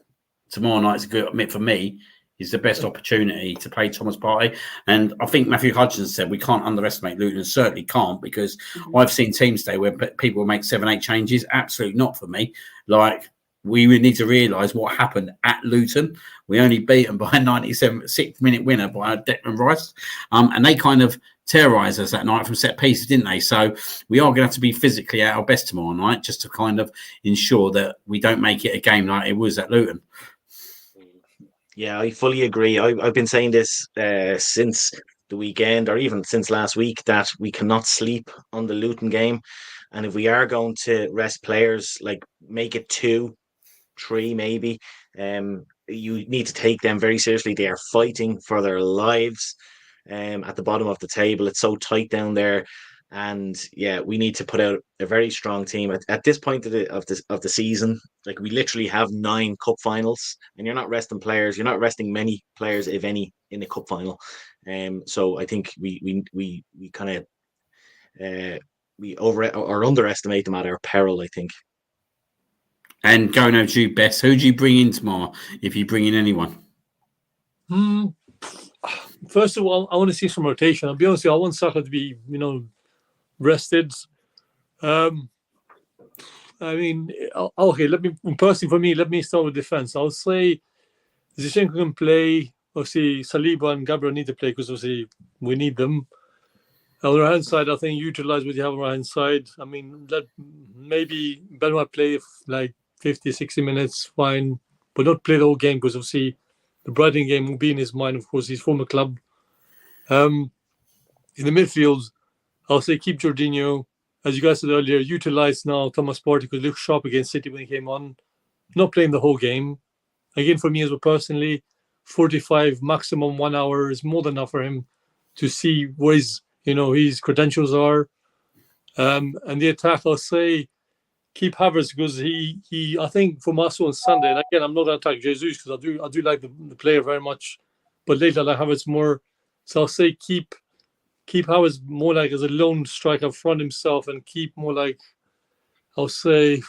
Tomorrow night's a good admit for me. Is the best opportunity to play Thomas Partey. And I think Matthew Hudson said we can't underestimate Luton. Certainly can't, because I've seen teams today where people make 7-8 changes. Absolutely not for me. Like, we would need to realise what happened at Luton. We only beat them by a 96th-minute winner by Declan Rice. And they kind of terrorised us that night from set pieces, didn't they? So we are going to have to be physically at our best tomorrow night, just to kind of ensure that we don't make it a game like it was at Luton. Yeah, I fully agree. I've been saying this since the weekend, or even since last week, that we cannot sleep on the Luton game. And if we are going to rest players, like make it 2, 3 maybe, you need to take them very seriously. They are fighting for their lives at the bottom of the table. It's so tight down there. And yeah, we need to put out a very strong team at this point of the season. Like, we literally have 9 cup finals, and you're not resting players. You're not resting many players, if any, in the cup final. So I think we kind of we over or underestimate them at our peril, I think. And going over to you, Bess, who do you bring in tomorrow, if you bring in anyone? First of all, I want to see some rotation. I'll be honest with you, I want Saka to be, rested. I mean, okay, let me start with defense. I'll say Zinchenko can play. Obviously, Saliba and Gabriel need to play, because obviously we need them. On the right hand side, I think utilize what you have on the right hand side. I mean, let maybe Benoit play like 50, 60 minutes, fine, but not play the whole game, because obviously the Brighton game will be in his mind, of course, his former club. In the midfield, I'll say keep Jorginho. As you guys said earlier, utilize now Thomas Partey, because he looked sharp against City when he came on. Not playing the whole game. Again, for me as well, personally, 45, maximum 1 hour is more than enough for him to see what his credentials are. And the attack, I'll say keep Havertz, because he I think from us on Sunday, and again, I'm not going to attack Jesus, because I do like the player very much, but lately I like Havertz more. So I'll say keep Havertz more like as a lone striker front himself, and keep more like, I'll say,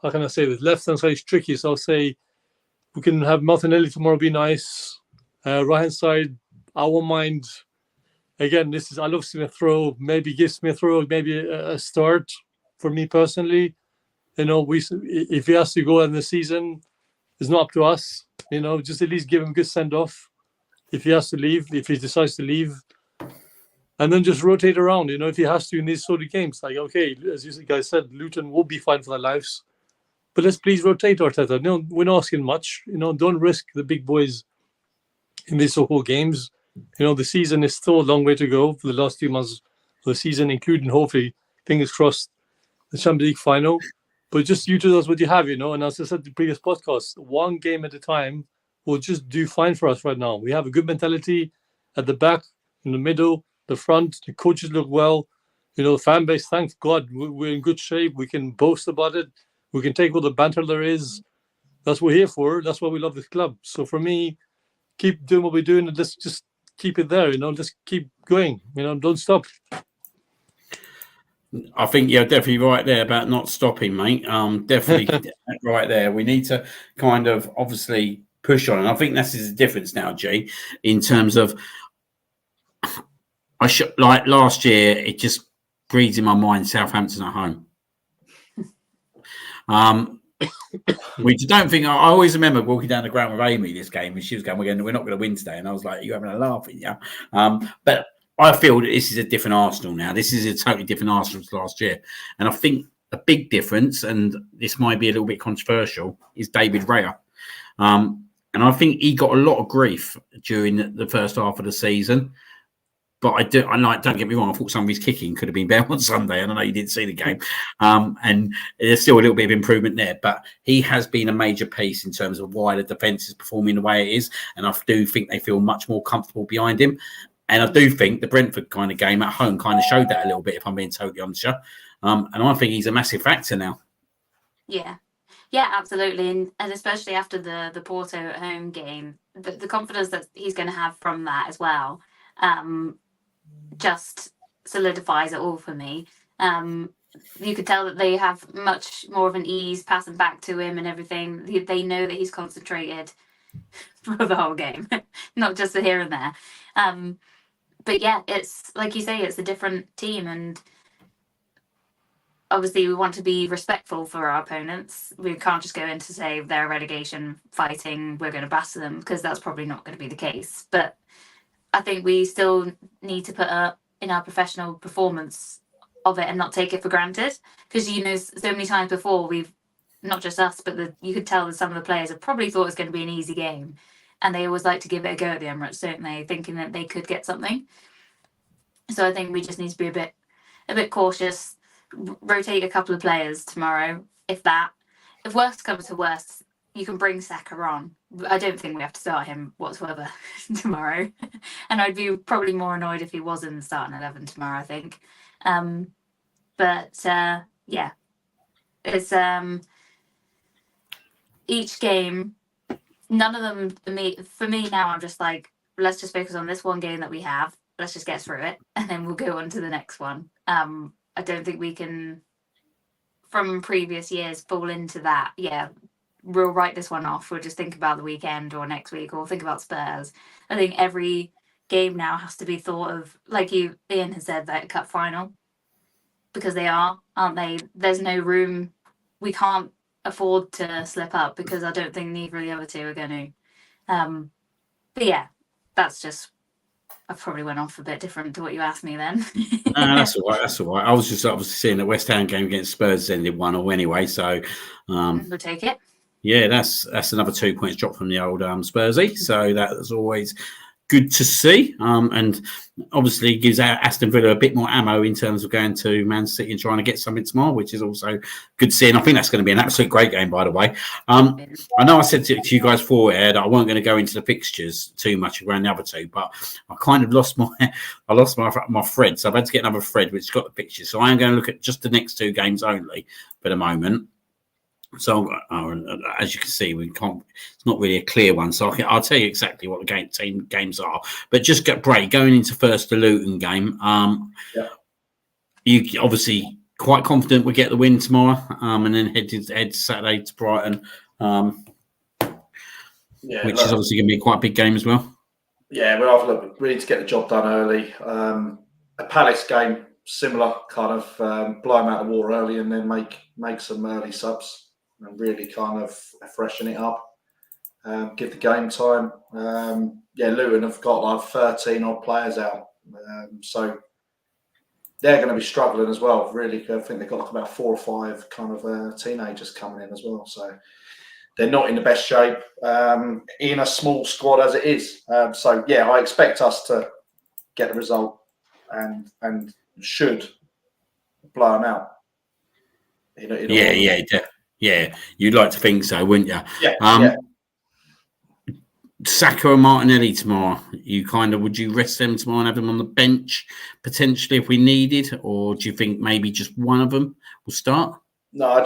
how can I say this? Left hand side is tricky, so I'll say we can have Martinelli tomorrow, be nice. Right hand side, I won't mind. Again, I love Smith Rowe. Maybe give Smith Rowe maybe a start for me personally. If he has to go in the season, it's not up to us. Just at least give him a good send off if he has to leave, if he decides to leave. And then just rotate around, if he has to in these sort of games. Like, okay, as you guys said, Luton will be fine for their lives. But let's please rotate Arteta. We're not asking much. Don't risk the big boys in these so-called games. The season is still a long way to go for the last 2 months of the season, including, hopefully, fingers crossed, the Champions League final. But just utilize what you have, And as I said in the previous podcast, 1 game at a time will just do fine for us right now. We have a good mentality at the back, in the middle, the front. The coaches look well. The fan base, thank God, we're in good shape. We can boast about it. We can take all the banter there is. That's what we're here for. That's why we love this club. So for me, keep doing what we're doing, and let's just keep it there. Just keep going. Don't stop. I think you're definitely right there about not stopping, mate. Definitely right there. We need to kind of obviously push on, and I think this is the difference now, G, in terms of like last year. It just breeds in my mind Southampton at home. Which I don't think I always remember walking down the ground with Amy this game, and she was going, "We're not going to win today," and I was like, "You're having a laugh, yeah." But I feel that this is a different Arsenal now. This is a totally different Arsenal to last year, and I think a big difference, and this might be a little bit controversial, is David Raya. And I think he got a lot of grief during the first half of the season. But don't get me wrong, I thought some of his kicking could have been better on Sunday. I don't know, you didn't see the game. And there's still a little bit of improvement there. But he has been a major piece in terms of why the defence is performing the way it is. And I do think they feel much more comfortable behind him. And I do think the Brentford kind of game at home kind of showed that a little bit, if I'm being totally honest. And I think he's a massive factor now. Yeah. Yeah, absolutely. And especially after the Porto at home game, the confidence that he's going to have from that as well just solidifies it all for me. You could tell that they have much more of an ease passing back to him and everything. They know that he's concentrated for the whole game, not just the here and there. But yeah, it's like you say, it's a different team, and obviously we want to be respectful for our opponents. We can't just go in to say they're relegation fighting, we're going to batter them, because that's probably not going to be the case. But I think we still need to put up in our professional performance of it and not take it for granted, because so many times before we've, not just us, but you could tell that some of the players have probably thought it was going to be an easy game, and they always like to give it a go at the Emirates, don't they, thinking that they could get something. So I think we just need to be a bit cautious, rotate a couple of players tomorrow, if worst comes to worst, you can bring Saka on. I don't think we have to start him whatsoever tomorrow. And I'd be probably more annoyed if he was in the starting 11 tomorrow, I think. Yeah, it's each game, none of them, for me now, I'm just like, let's just focus on this one game that we have. Let's just get through it, and then we'll go on to the next one. I don't think we can, from previous years, fall into that. Yeah, we'll write this one off. We'll just think about the weekend or next week, or think about Spurs. I think every game now has to be thought of, like Ian has said, that cup final, because they are, aren't they? There's no room. We can't afford to slip up, because I don't think neither of the other two are going to. But yeah, that's just, I probably went off a bit different to what you asked me then. No, that's all right. That's all right. I was just obviously seeing the West Ham game against Spurs ended 1-1 anyway. So we'll take it. Yeah, that's another 2 points drop from the old Spursy. So that's always good to see. And obviously gives Aston Villa a bit more ammo in terms of going to Man City and trying to get something tomorrow, which is also good to see. And I think that's going to be an absolute great game, by the way. I know I said to you guys before that I wasn't going to go into the fixtures too much around the other two, but I kind of lost my thread. So I've had to get another thread which got the pictures. So I am going to look at just the next two games only for the moment. So as you can see, it's not really a clear one. So I'll tell you exactly what the team games are. But just going into first the Luton game. You obviously quite confident we get the win tomorrow, and then head Saturday to Brighton, which is obviously going to be quite a big game as well. Yeah, we need to get the job done early. A Palace game, similar kind of blow them out of the water early, and then make some early subs and really kind of freshen it up. Give the game time. Luton have got like 13 odd players out, so they're going to be struggling as well. Really, I think they've got like about 4 or 5 kind of teenagers coming in as well. So they're not in the best shape in a small squad as it is. I expect us to get the result and should blow them out. Yeah, you'd like to think so, wouldn't you? Yeah. Saka and Martinelli tomorrow. Would you rest them tomorrow and have them on the bench potentially if we needed, or do you think maybe just one of them will start? No, I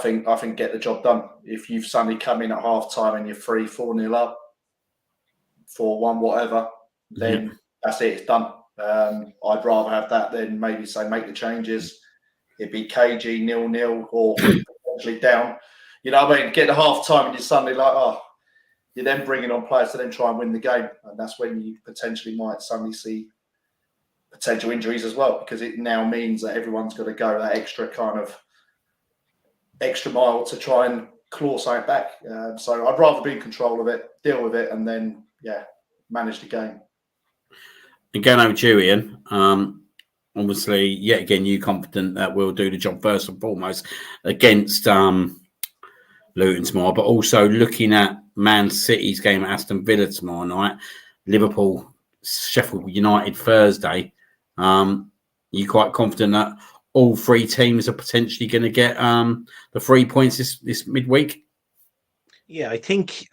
think get the job done. If you've suddenly come in at half time and you're 3-4-0 up, 4-1, whatever, then that's it. It's done. I'd rather have that than maybe say make the changes. It'd be KG 0-0 or potentially down. You know what I mean? Get to half time and you're suddenly like, you're then bringing on players to then try and win the game. And that's when you potentially might suddenly see potential injuries as well, because it now means that everyone's got to go that extra mile to try and claw something back. So I'd rather be in control of it, deal with it, and then, manage the game. And going over to you, Ian, obviously, yet again, you confident that we'll do the job first and foremost against Luton tomorrow, but also looking at Man City's game at Aston Villa tomorrow night, Liverpool, Sheffield United Thursday. You quite confident that all three teams are potentially going to get the 3 points this midweek? Yeah, I think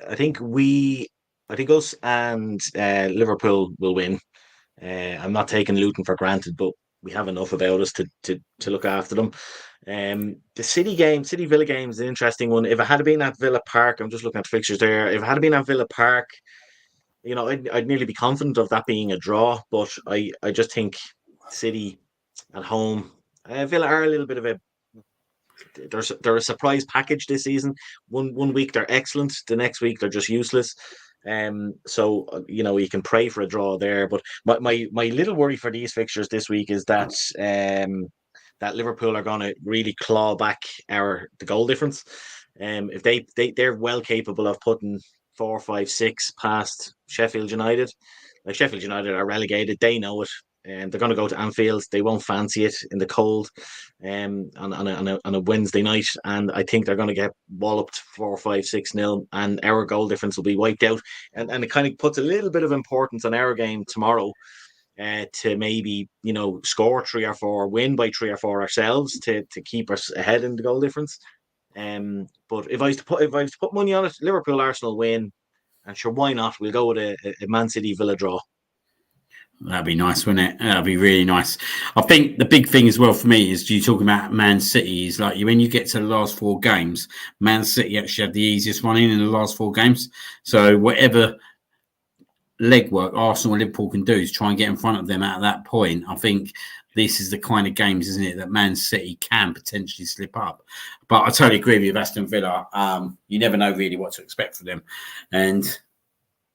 us and Liverpool will win. I'm not taking Luton for granted, but we have enough about us to look after them. The City Villa game is an interesting one. If it had been at Villa Park, I'm just looking at fixtures there. If it had been at Villa Park, I'd nearly be confident of that being a draw. But I just think City at home, Villa are a little bit of a they're a surprise package this season. One week they're excellent, the next week they're just useless. So you can pray for a draw there. But my little worry for these fixtures this week is that that Liverpool are going to really claw back the goal difference. If they're well capable of putting 4, 5, 6 past Sheffield United. Like Sheffield United are relegated, they know it. And they're going to go to Anfield. They won't fancy it in the cold on a Wednesday night. And I think they're going to get walloped 4, 5, 6-0. And our goal difference will be wiped out. And it kind of puts a little bit of importance on our game tomorrow to maybe, score 3 or 4, win by 3 or 4 ourselves to keep us ahead in the goal difference. But if I was to put money on it, Liverpool, Arsenal win. And sure, why not? We'll go with a Man City Villa draw. That'd be nice, wouldn't it? That'd be really nice. I think the big thing as well for me is you talking about Man City is like when you get to the last 4 games, Man City actually had the easiest run in the last 4 games. So whatever legwork Arsenal and Liverpool can do is try and get in front of them at that point. I think this is the kind of games, isn't it, that Man City can potentially slip up. But I totally agree with you, Aston Villa. You never know really what to expect from them. And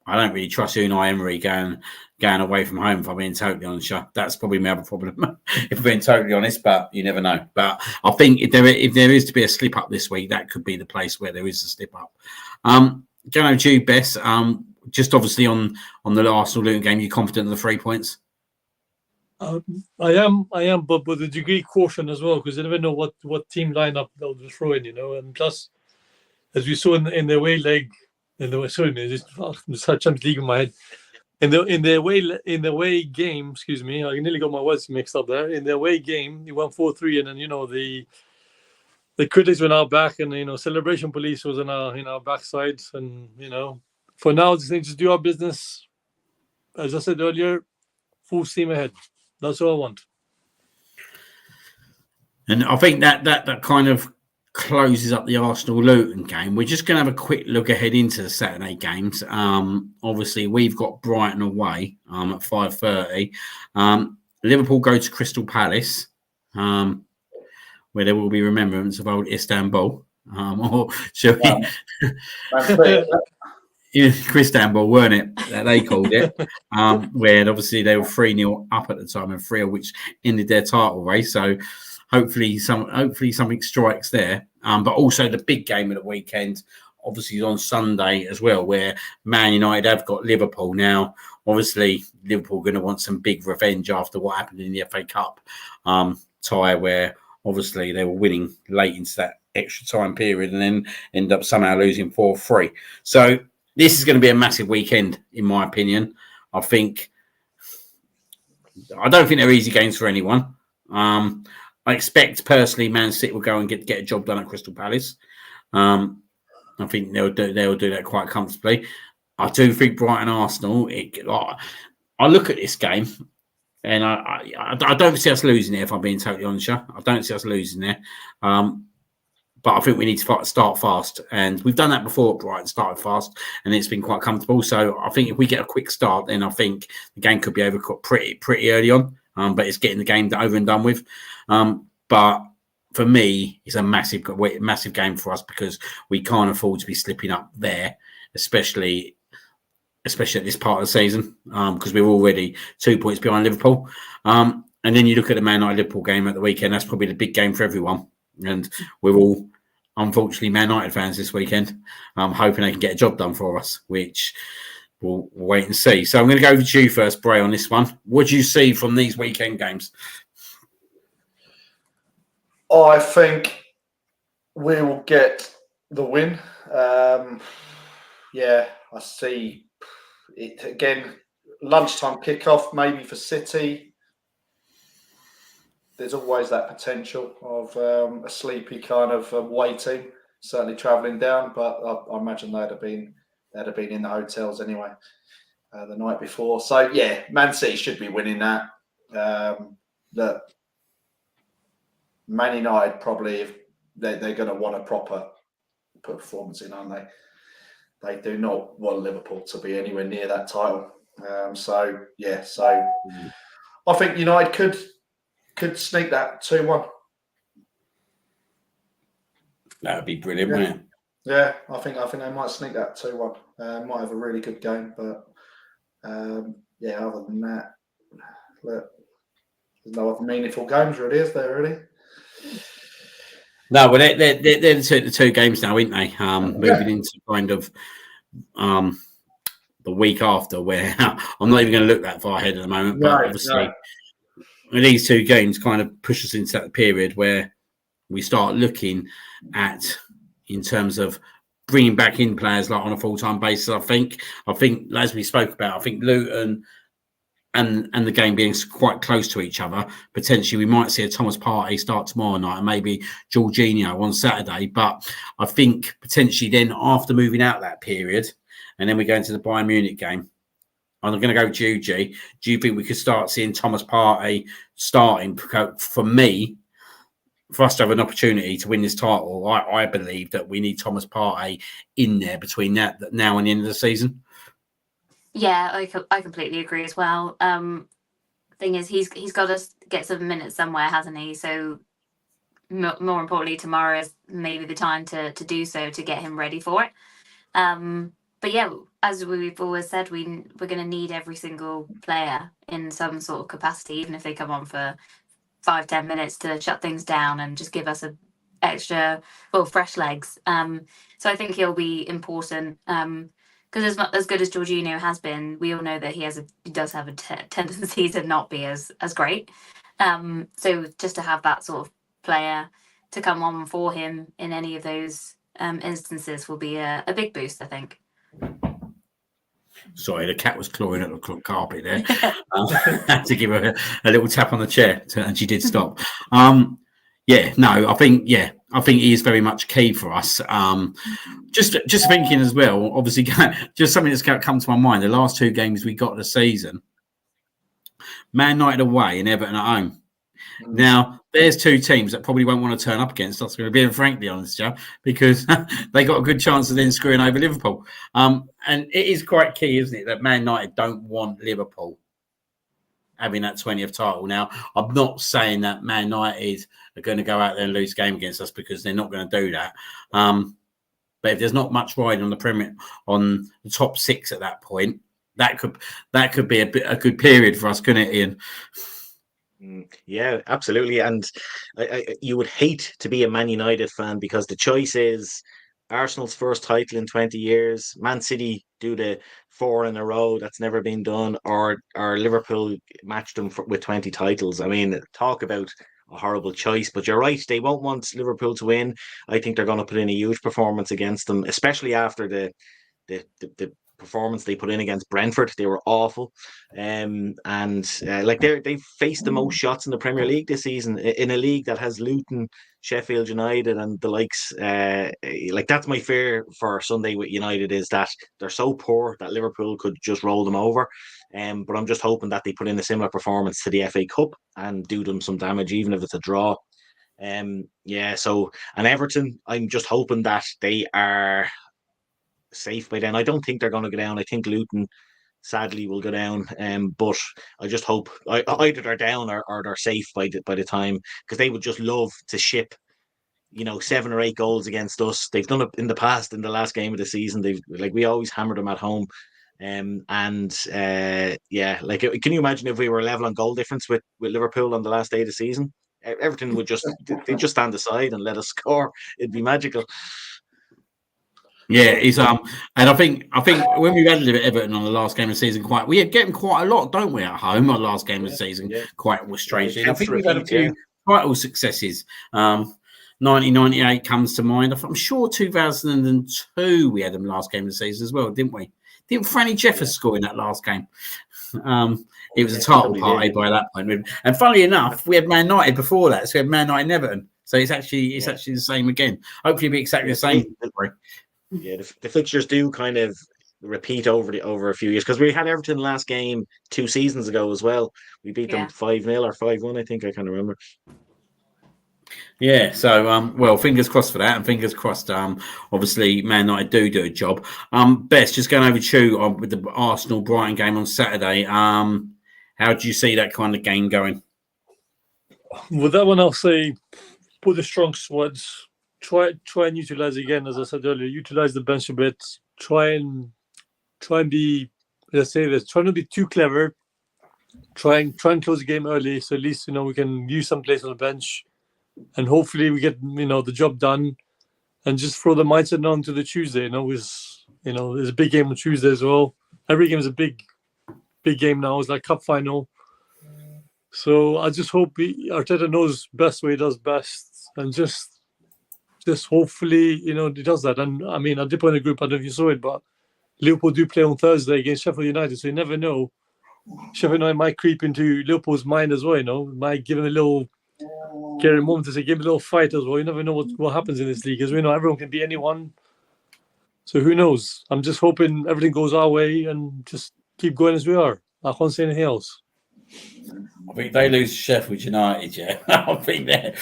I don't really trust Unai Emery going away from home, if I'm being totally honest. That's probably my other problem, if I'm being totally honest, but you never know. But I think if there is to be a slip up this week, that could be the place where there is a slip up. Going over to you, Bess, just obviously on the Arsenal Luton game, you're confident of the 3 points? I am, but with a degree of caution as well, because you never know what team lineup they'll just throw in, and plus, as we saw in the away leg, just had Champions League in my head. In the away game, excuse me, I nearly got my words mixed up there. In the away game, he won 4-3, and then the critics were now back, and celebration police was on our backside, and for now, just need to do our business. As I said earlier, full steam ahead. That's all I want. And I think that kind of closes up the Arsenal-Luton game. We're just going to have a quick look ahead into the Saturday games. Obviously, we've got Brighton away at 5:30. Liverpool go to Crystal Palace, where there will be remembrance of old Istanbul. Or shall we? Istanbul, weren't it? That they called it. Where obviously they were 3-0 up at the time and 3-0, which ended their title race. So hopefully something strikes there. But also the big game of the weekend, obviously, is on Sunday as well, where Man United have got Liverpool. Now, obviously, Liverpool are going to want some big revenge after what happened in the FA Cup tie, where obviously they were winning late into that extra time period and then end up somehow losing 4-3. So this is going to be a massive weekend, in my opinion. I don't think they're easy games for anyone. I expect personally Man City will go and get a job done at Crystal Palace. I think they'll do that quite comfortably. I do think Brighton Arsenal. I look at this game and I don't see us losing there. If I'm being totally honest, I don't see us losing there. But I think we need to start fast, and we've done that before. Brighton started fast, and it's been quite comfortable. So I think if we get a quick start, then I think the game could be over pretty early on. But it's getting the game over and done with. But for me, it's a massive game for us because we can't afford to be slipping up there, especially at this part of the season, because we're already 2 points behind Liverpool. And then you look at the Man United Liverpool game at the weekend. That's probably the big game for everyone, and we're all unfortunately Man United fans this weekend. I'm hoping they can get a job done for us, which we'll wait and see. So I'm going to go over to you first, Bray, on this one. What do you see from these weekend games? I think we will get the win. Yeah, I see it again. Lunchtime kickoff, maybe for City. There's always that potential of a sleepy kind of away team, certainly travelling down. But I imagine they'd have been in the hotels anyway the night before. So yeah, Man City should be winning that. That Man United probably, if they're going to want a proper performance in, aren't they? They do not want Liverpool to be anywhere near that title. So I think United could sneak that 2-1. That would be brilliant, wouldn't it? Yeah, I think they might sneak that 2-1. Might have a really good game, but other than that, look, there's no other meaningful games really, is there? Really? No, well, they're the two games now, aren't they? Moving into kind of the week after, where I'm not even going to look that far ahead at the moment. But obviously, these two games kind of push us into that period where we start looking at, in terms of bringing back in players like on a full-time basis. I think as we spoke about, I think Luton and the game being quite close to each other, potentially we might see a Thomas Partey start tomorrow night and maybe Jorginho on Saturday. But I think potentially then, after moving out that period, and then we go into the Bayern Munich game, I'm going to go with you, G. Do you think we could start seeing Thomas Partey starting? For me, for us to have an opportunity to win this title, I believe that we need Thomas Partey in there between now and the end of the season. Yeah, I completely agree as well. Thing is, he's got to get some minutes somewhere, hasn't he? So more importantly, tomorrow is maybe the time to do so, to get him ready for it. But yeah, as we've always said, we're going to need every single player in some sort of capacity, even if they come on for 5-10 minutes to shut things down and just give us fresh legs. So I think he'll be important. Because as not as good as Jorginho has been, we all know that he does have a tendency to not be as great. So just to have that sort of player to come on for him in any of those instances will be a big boost, I think. Sorry, the cat was clawing at the carpet there. Had to give her a little tap on the chair, and she did stop. I think he is very much key for us. Just thinking as well, obviously, just something that's come to my mind. The last two games we got this season, Man United away and Everton at home. Now, there's two teams that probably won't want to turn up against us, to be frankly honest, Joe, because they got a good chance of then screwing over Liverpool. And it is quite key, isn't it, that Man United don't want Liverpool having that 20th title. Now, I'm not saying that Man United are going to go out there and lose a game against us, because they're not going to do that. But if there's not much riding on the top six at that point, that could be a good period for us, couldn't it, Ian? Yeah, absolutely. And you would hate to be a Man United fan, because the choice is Arsenal's first title in 20 years, Man City do the 4 in a row that's never been done, or Liverpool matched them with 20 titles. I mean, talk about a horrible choice. But you're right, they won't want Liverpool to win. I think they're going to put in a huge performance against them, especially after the performance they put in against Brentford. They were awful, and they faced the most shots in the Premier League this season, in a league that has Luton, Sheffield United, and the likes. That's my fear for Sunday with United, is that they're so poor that Liverpool could just roll them over. But I'm just hoping that they put in a similar performance to the FA Cup and do them some damage, even if it's a draw. And Everton, I'm just hoping that they are safe by then. I don't think they're going to go down. I think Luton sadly will go down, but I just hope either they're down or they're safe by the time, because they would just love to ship 7 or 8 goals against us. They've done it in the past, in the last game of the season. We always hammered them at home. Can you imagine if we were level on goal difference with Liverpool on the last day of the season? Everton would just stand aside and let us score. It'd be magical. Yeah, he's and I think when we had Everton on the last game of the season, we get them quite a lot, don't we, at home on the last game of the season? Yeah. Quite strangely. I think we've repeat, had a few title successes. 1998 comes to mind. I'm sure 2002 we had them last game of the season as well, didn't we? Didn't Franny Jeffers score in that last game? It was a title party by that point. And funnily enough, we had Man United before that, so we had Man United and Everton. So it's actually the same again. Hopefully, it'll be exactly the same. Yeah, the fixtures do kind of repeat over a few years, because we had Everton last game 2 seasons ago as well. We beat them 5-0 or 5-1, I think. I can't remember. Yeah, so well, fingers crossed for that, and fingers crossed. Obviously, Man United do a job. Bess, just going over to you with the Arsenal Brighton game on Saturday. How do you see that kind of game going? With that one, I'll say put the strong squads. Try and utilize again, as I said earlier. Utilize the bench a bit. Try and be, let's say this. Try not to be too clever. Try and close the game early, so at least we can use some place on the bench, and hopefully we get the job done, and just throw the mindset on to the Tuesday. There's a big game on Tuesday as well. Every game is a big game now. It's like cup final. So I just hope Arteta knows best way he does best, and just hopefully he does that. And I mean, I did put in a group. I don't know if you saw it, but Liverpool do play on Thursday against Sheffield United, so you never know. Sheffield United might creep into Liverpool's mind as well. Might give him a little scary moment to say, give him a little fight as well. You never know what happens in this league, as we know everyone can beat anyone. So who knows? I'm just hoping everything goes our way and just keep going as we are. I can't say anything else. I think they lose Sheffield United, yeah. I think that'd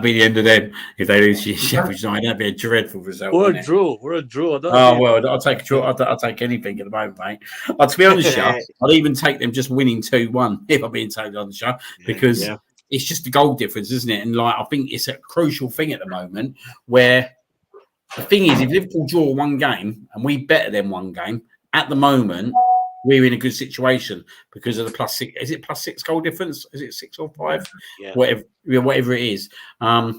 be the end of them if they lose Sheffield United. That'd be a dreadful result. Or a draw. Well, I'll take a draw. I'll take anything at the moment, mate. To be honest, I'd even take them just winning 2-1 if I'm being totally honest, because it's just the goal difference, isn't it? And I think it's a crucial thing at the moment where the thing is, if Liverpool draw one game and we better them one game, at the moment we're in a good situation because of the +6. Is it +6 goal difference? Is it 6 or 5? Yeah. Whatever it is. But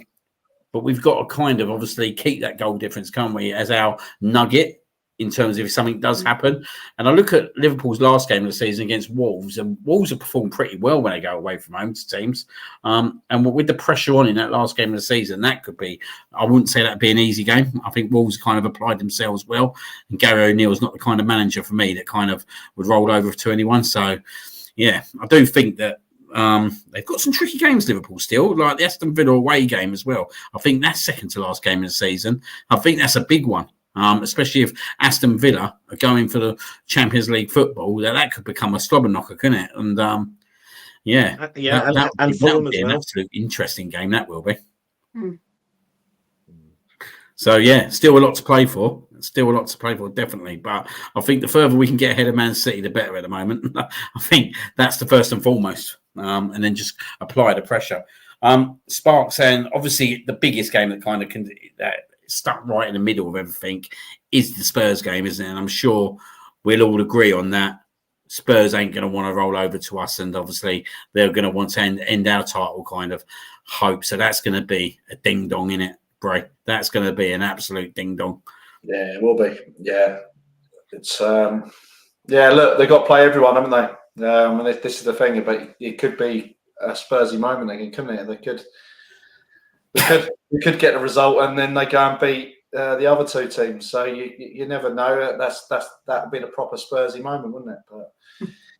we've got to kind of obviously keep that goal difference, can't we, as our nugget in terms of if something does happen. And I look at Liverpool's last game of the season against Wolves, and Wolves have performed pretty well when they go away from home to teams. And with the pressure on in that last game of the season, that could be, I wouldn't say that'd be an easy game. I think Wolves kind of applied themselves well, and Gary O'Neill's not the kind of manager for me that kind of would roll over to anyone. So, yeah, I do think that they've got some tricky games, Liverpool, still, like the Aston Villa away game as well. I think that's second to last game of the season. I think that's a big one. Especially if Aston Villa are going for the Champions League football, that could become a slobber knocker, couldn't it? And and that Fulham would be as an well. absolute interesting game. That will be. So yeah, still a lot to play for. Definitely. But I think the further we can get ahead of Man City, the better at the moment. I think that's the first and foremost, and then just apply the pressure. Sparks, and obviously the biggest game that kind of stuck right in the middle of everything is the Spurs game, isn't it? And I'm sure we'll all agree on that. Spurs ain't going to want to roll over to us, and obviously they're going to want to end our title kind of hope. So that's going to be a ding dong, in it, Bray. That's going to be an absolute ding dong. Yeah, it will be. Yeah, it's look, they've got to play everyone, haven't they? And this is the thing, but it could be a Spursy moment again, couldn't it? We could get a result, and then they go and beat the other two teams. So you never know. That'd be a proper Spursy moment, wouldn't it? But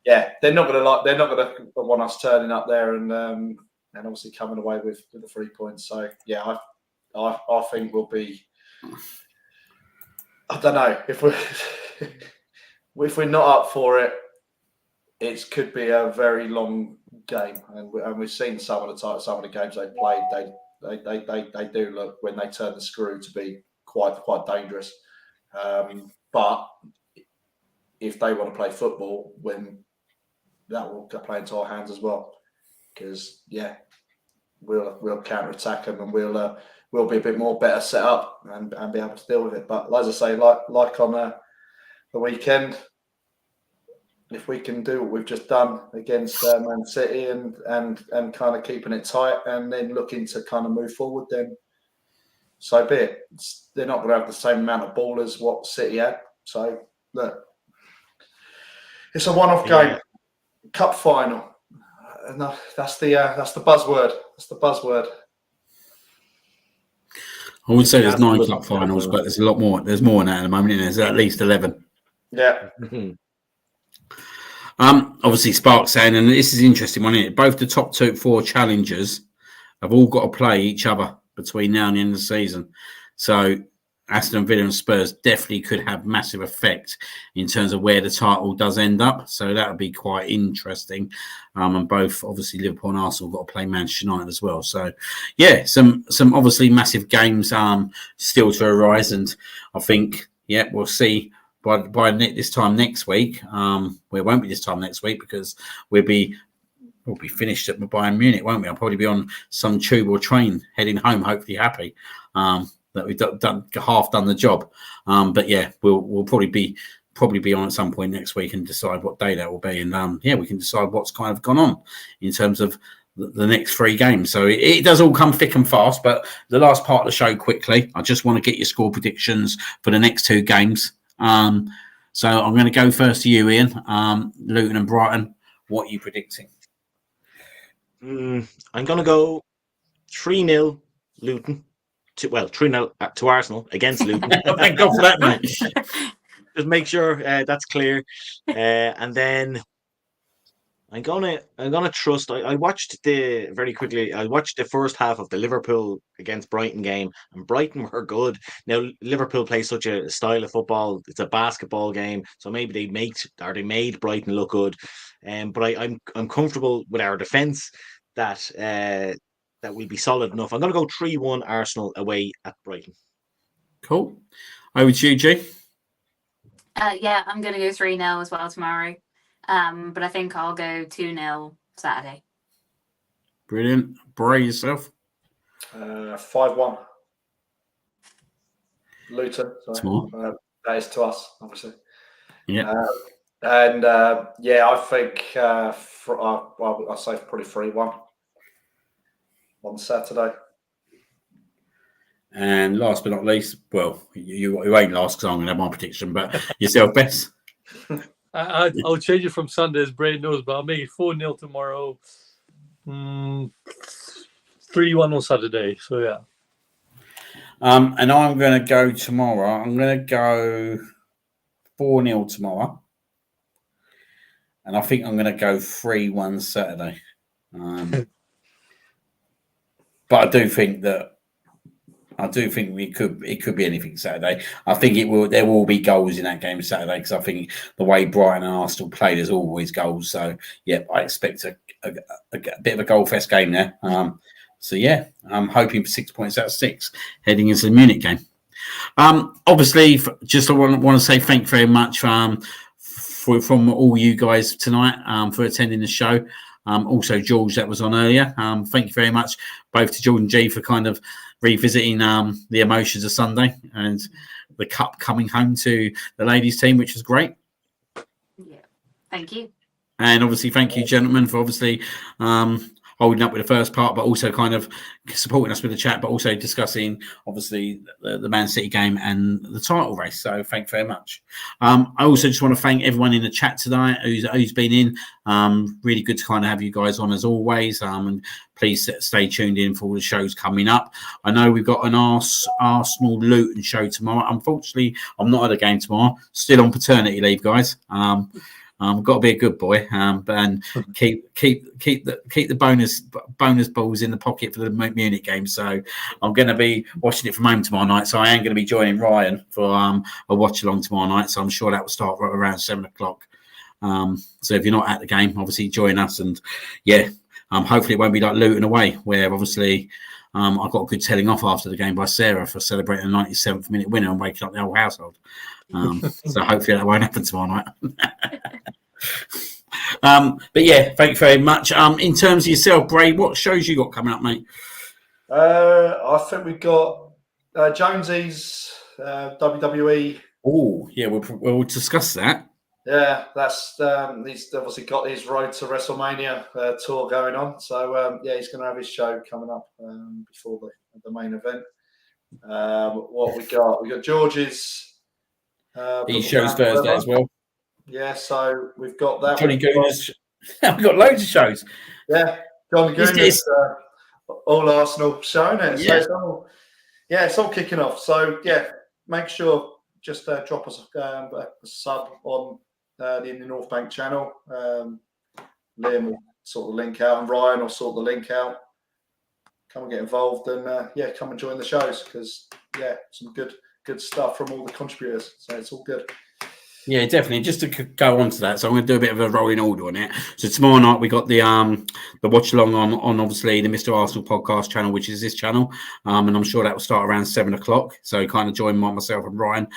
yeah, they're not going to want us turning up there and obviously coming away with the 3 points. So yeah, I think we'll be. I don't know if we're not up for it. It could be a very long game, and we've seen some of the games they've played. They do look, when they turn the screw, to be quite dangerous. But if they want to play football, when that will play into our hands as well, because we'll counter attack them, and we'll be a bit more better set up and be able to deal with it. But as I say, like on the weekend, if we can do what we've just done against Man City and kind of keeping it tight and then looking to kind of move forward, then so be it. They're not going to have the same amount of ball as what City had. So look, it's a one-off game, cup final. No, that's the buzzword. That's the buzzword. I would say there's Yeah, 9 that's cup finals, but there's a lot more. There's more than that at the moment. There's at least 11. Yeah. Obviously, Sparks saying, and this is an interesting one, isn't it? Both the top 4 challengers have all got to play each other between now and the end of the season. So Aston Villa and Spurs definitely could have massive effect in terms of where the title does end up. So that would be quite interesting. And both, obviously, Liverpool and Arsenal got to play Manchester United as well. So, yeah, some obviously massive games still to arise. And I think, yeah, we'll see by this time next week. Well, it won't be this time next week because we'll be finished at Bayern Munich, won't we? I'll probably be on some tube or train heading home, hopefully happy that we've half done the job. But yeah, we'll probably be on at some point next week and decide what day that will be. And yeah, we can decide what's kind of gone on in terms of the next 3 games. So it does all come thick and fast. But the last part of the show, quickly, I just want to get your score predictions for the next 2 games. So I'm going to go first to you, Ian. Luton and Brighton. What are you predicting? I'm going to go 3-0 Luton. 3-0 to Arsenal against Luton. Thank God for that, mate. Just make sure that's clear. And then I'm gonna trust. I watched the first half of the Liverpool against Brighton game, and Brighton were good. Now Liverpool play such a style of football; it's a basketball game, so maybe they made Brighton look good. But I'm comfortable with our defence that will be solid enough. I'm gonna go 3-1 Arsenal away at Brighton. Cool. Over to you, G. Yeah, I'm going to go 3-0 as well tomorrow. But I think I'll go 2-0 Saturday. Brilliant. Bray, yourself? 5-1. Luton. That is to us, obviously. Yeah. Yeah, I think I'll say probably 3-1 on Saturday. And last but not least, well, you ain't last because I'm going to have my prediction, but yourself, Bess? I'll change it from Sunday, as Bray knows, but I'll make it 4-0 tomorrow. 3-1 on Saturday. So, yeah. And I'm going to go tomorrow. I'm going to go 4-0 tomorrow. And I think I'm going to go 3-1 Saturday. But I do think it could be anything Saturday. I think there will be goals in that game Saturday because I think the way Brighton and Arsenal play, there's always goals. So yeah, I expect a bit of a goal fest game there. So yeah, I'm hoping for 6 points out of 6 heading into the Munich game. Obviously, just I want to say thank you very much from all you guys tonight for attending the show. Also, George, that was on earlier. Thank you very much, both to George and G, for kind of revisiting the emotions of Sunday and the cup coming home to the ladies' team, which was great. Yeah, thank you. And obviously, thank you, gentlemen, for obviously holding up with the first part, but also kind of supporting us with the chat, but also discussing, obviously, the Man City game and the title race. So thank you very much. I also just want to thank everyone in the chat tonight who's been in. Really good to kind of have you guys on as always. And please stay tuned in for all the shows coming up. I know we've got an Arsenal Luton show tomorrow. Unfortunately, I'm not at a game tomorrow. Still on paternity leave, guys. Got to be a good boy, and keep the bonus balls in the pocket for the Munich game. So I'm going to be watching it from home tomorrow night. So I am going to be joining Ryan for a watch along tomorrow night. So I'm sure that will start right around 7:00. So if you're not at the game, obviously join us. And yeah, hopefully it won't be like Luton away, where obviously I got a good telling off after the game by Sarah for celebrating a 97th minute winner and waking up the whole household. So hopefully that won't happen tomorrow night. But yeah, thank you very much. In terms of yourself, Bray, what shows you got coming up, mate? I think we've got Jonesy's WWE. Oh, yeah, we'll discuss that. Yeah, that's he's obviously got his Road to WrestleMania tour going on. So yeah, he's going to have his show coming up before the main event. What we got? We got George's. He shows Thursday as well. Yeah, so we've got that. Johnny Gooners. We've got loads of shows. Yeah, John Goodness, all Arsenal showing it. Yeah. So it's all kicking off. So yeah, make sure just drop us a sub on the In the North Bank channel. Liam will sort the link out, and Ryan will sort the link out. Come and get involved, and come and join the shows, because some good stuff from all the contributors. So it's all good. Yeah, definitely. Just to go on to that, so I'm going to do a bit of a rolling order on it. So tomorrow night we got the watch along on obviously the Mr. Arsenal podcast channel, which is this channel, and I'm sure that will start around 7:00. So kind of join myself and Ryan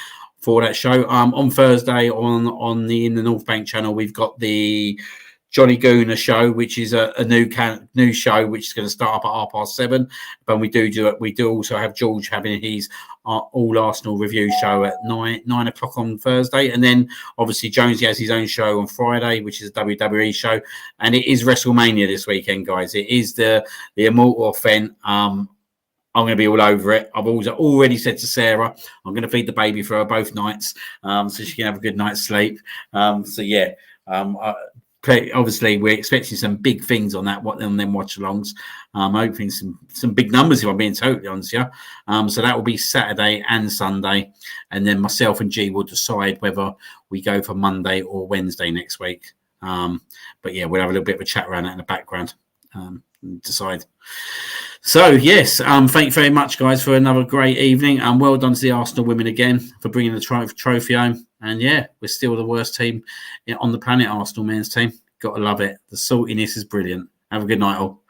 for that show. On Thursday on the In the North Bank channel, we've got the Johnny Gooner show, which is a new show, which is going to start up at 7:30. But we do also have George having his all Arsenal review show at 9:00 on Thursday, and then obviously Jonesy has his own show on Friday, which is a WWE show, and it is WrestleMania this weekend, guys. It is the Immortal event. I'm going to be all over it. I've already said to Sarah, I'm going to feed the baby for her both nights, so she can have a good night's sleep. Obviously, we're expecting some big things on them watch-alongs. Hoping some big numbers, if I'm being totally honest. So that will be Saturday and Sunday, and then myself and G will decide whether we go for Monday or Wednesday next week. But yeah, we'll have a little bit of a chat around that in the background and decide. So yes, thank you very much, guys, for another great evening, and well done to the Arsenal women again for bringing the trophy home. And yeah, we're still the worst team on the planet, Arsenal men's team. Got to love it. The saltiness is brilliant. Have a good night, all.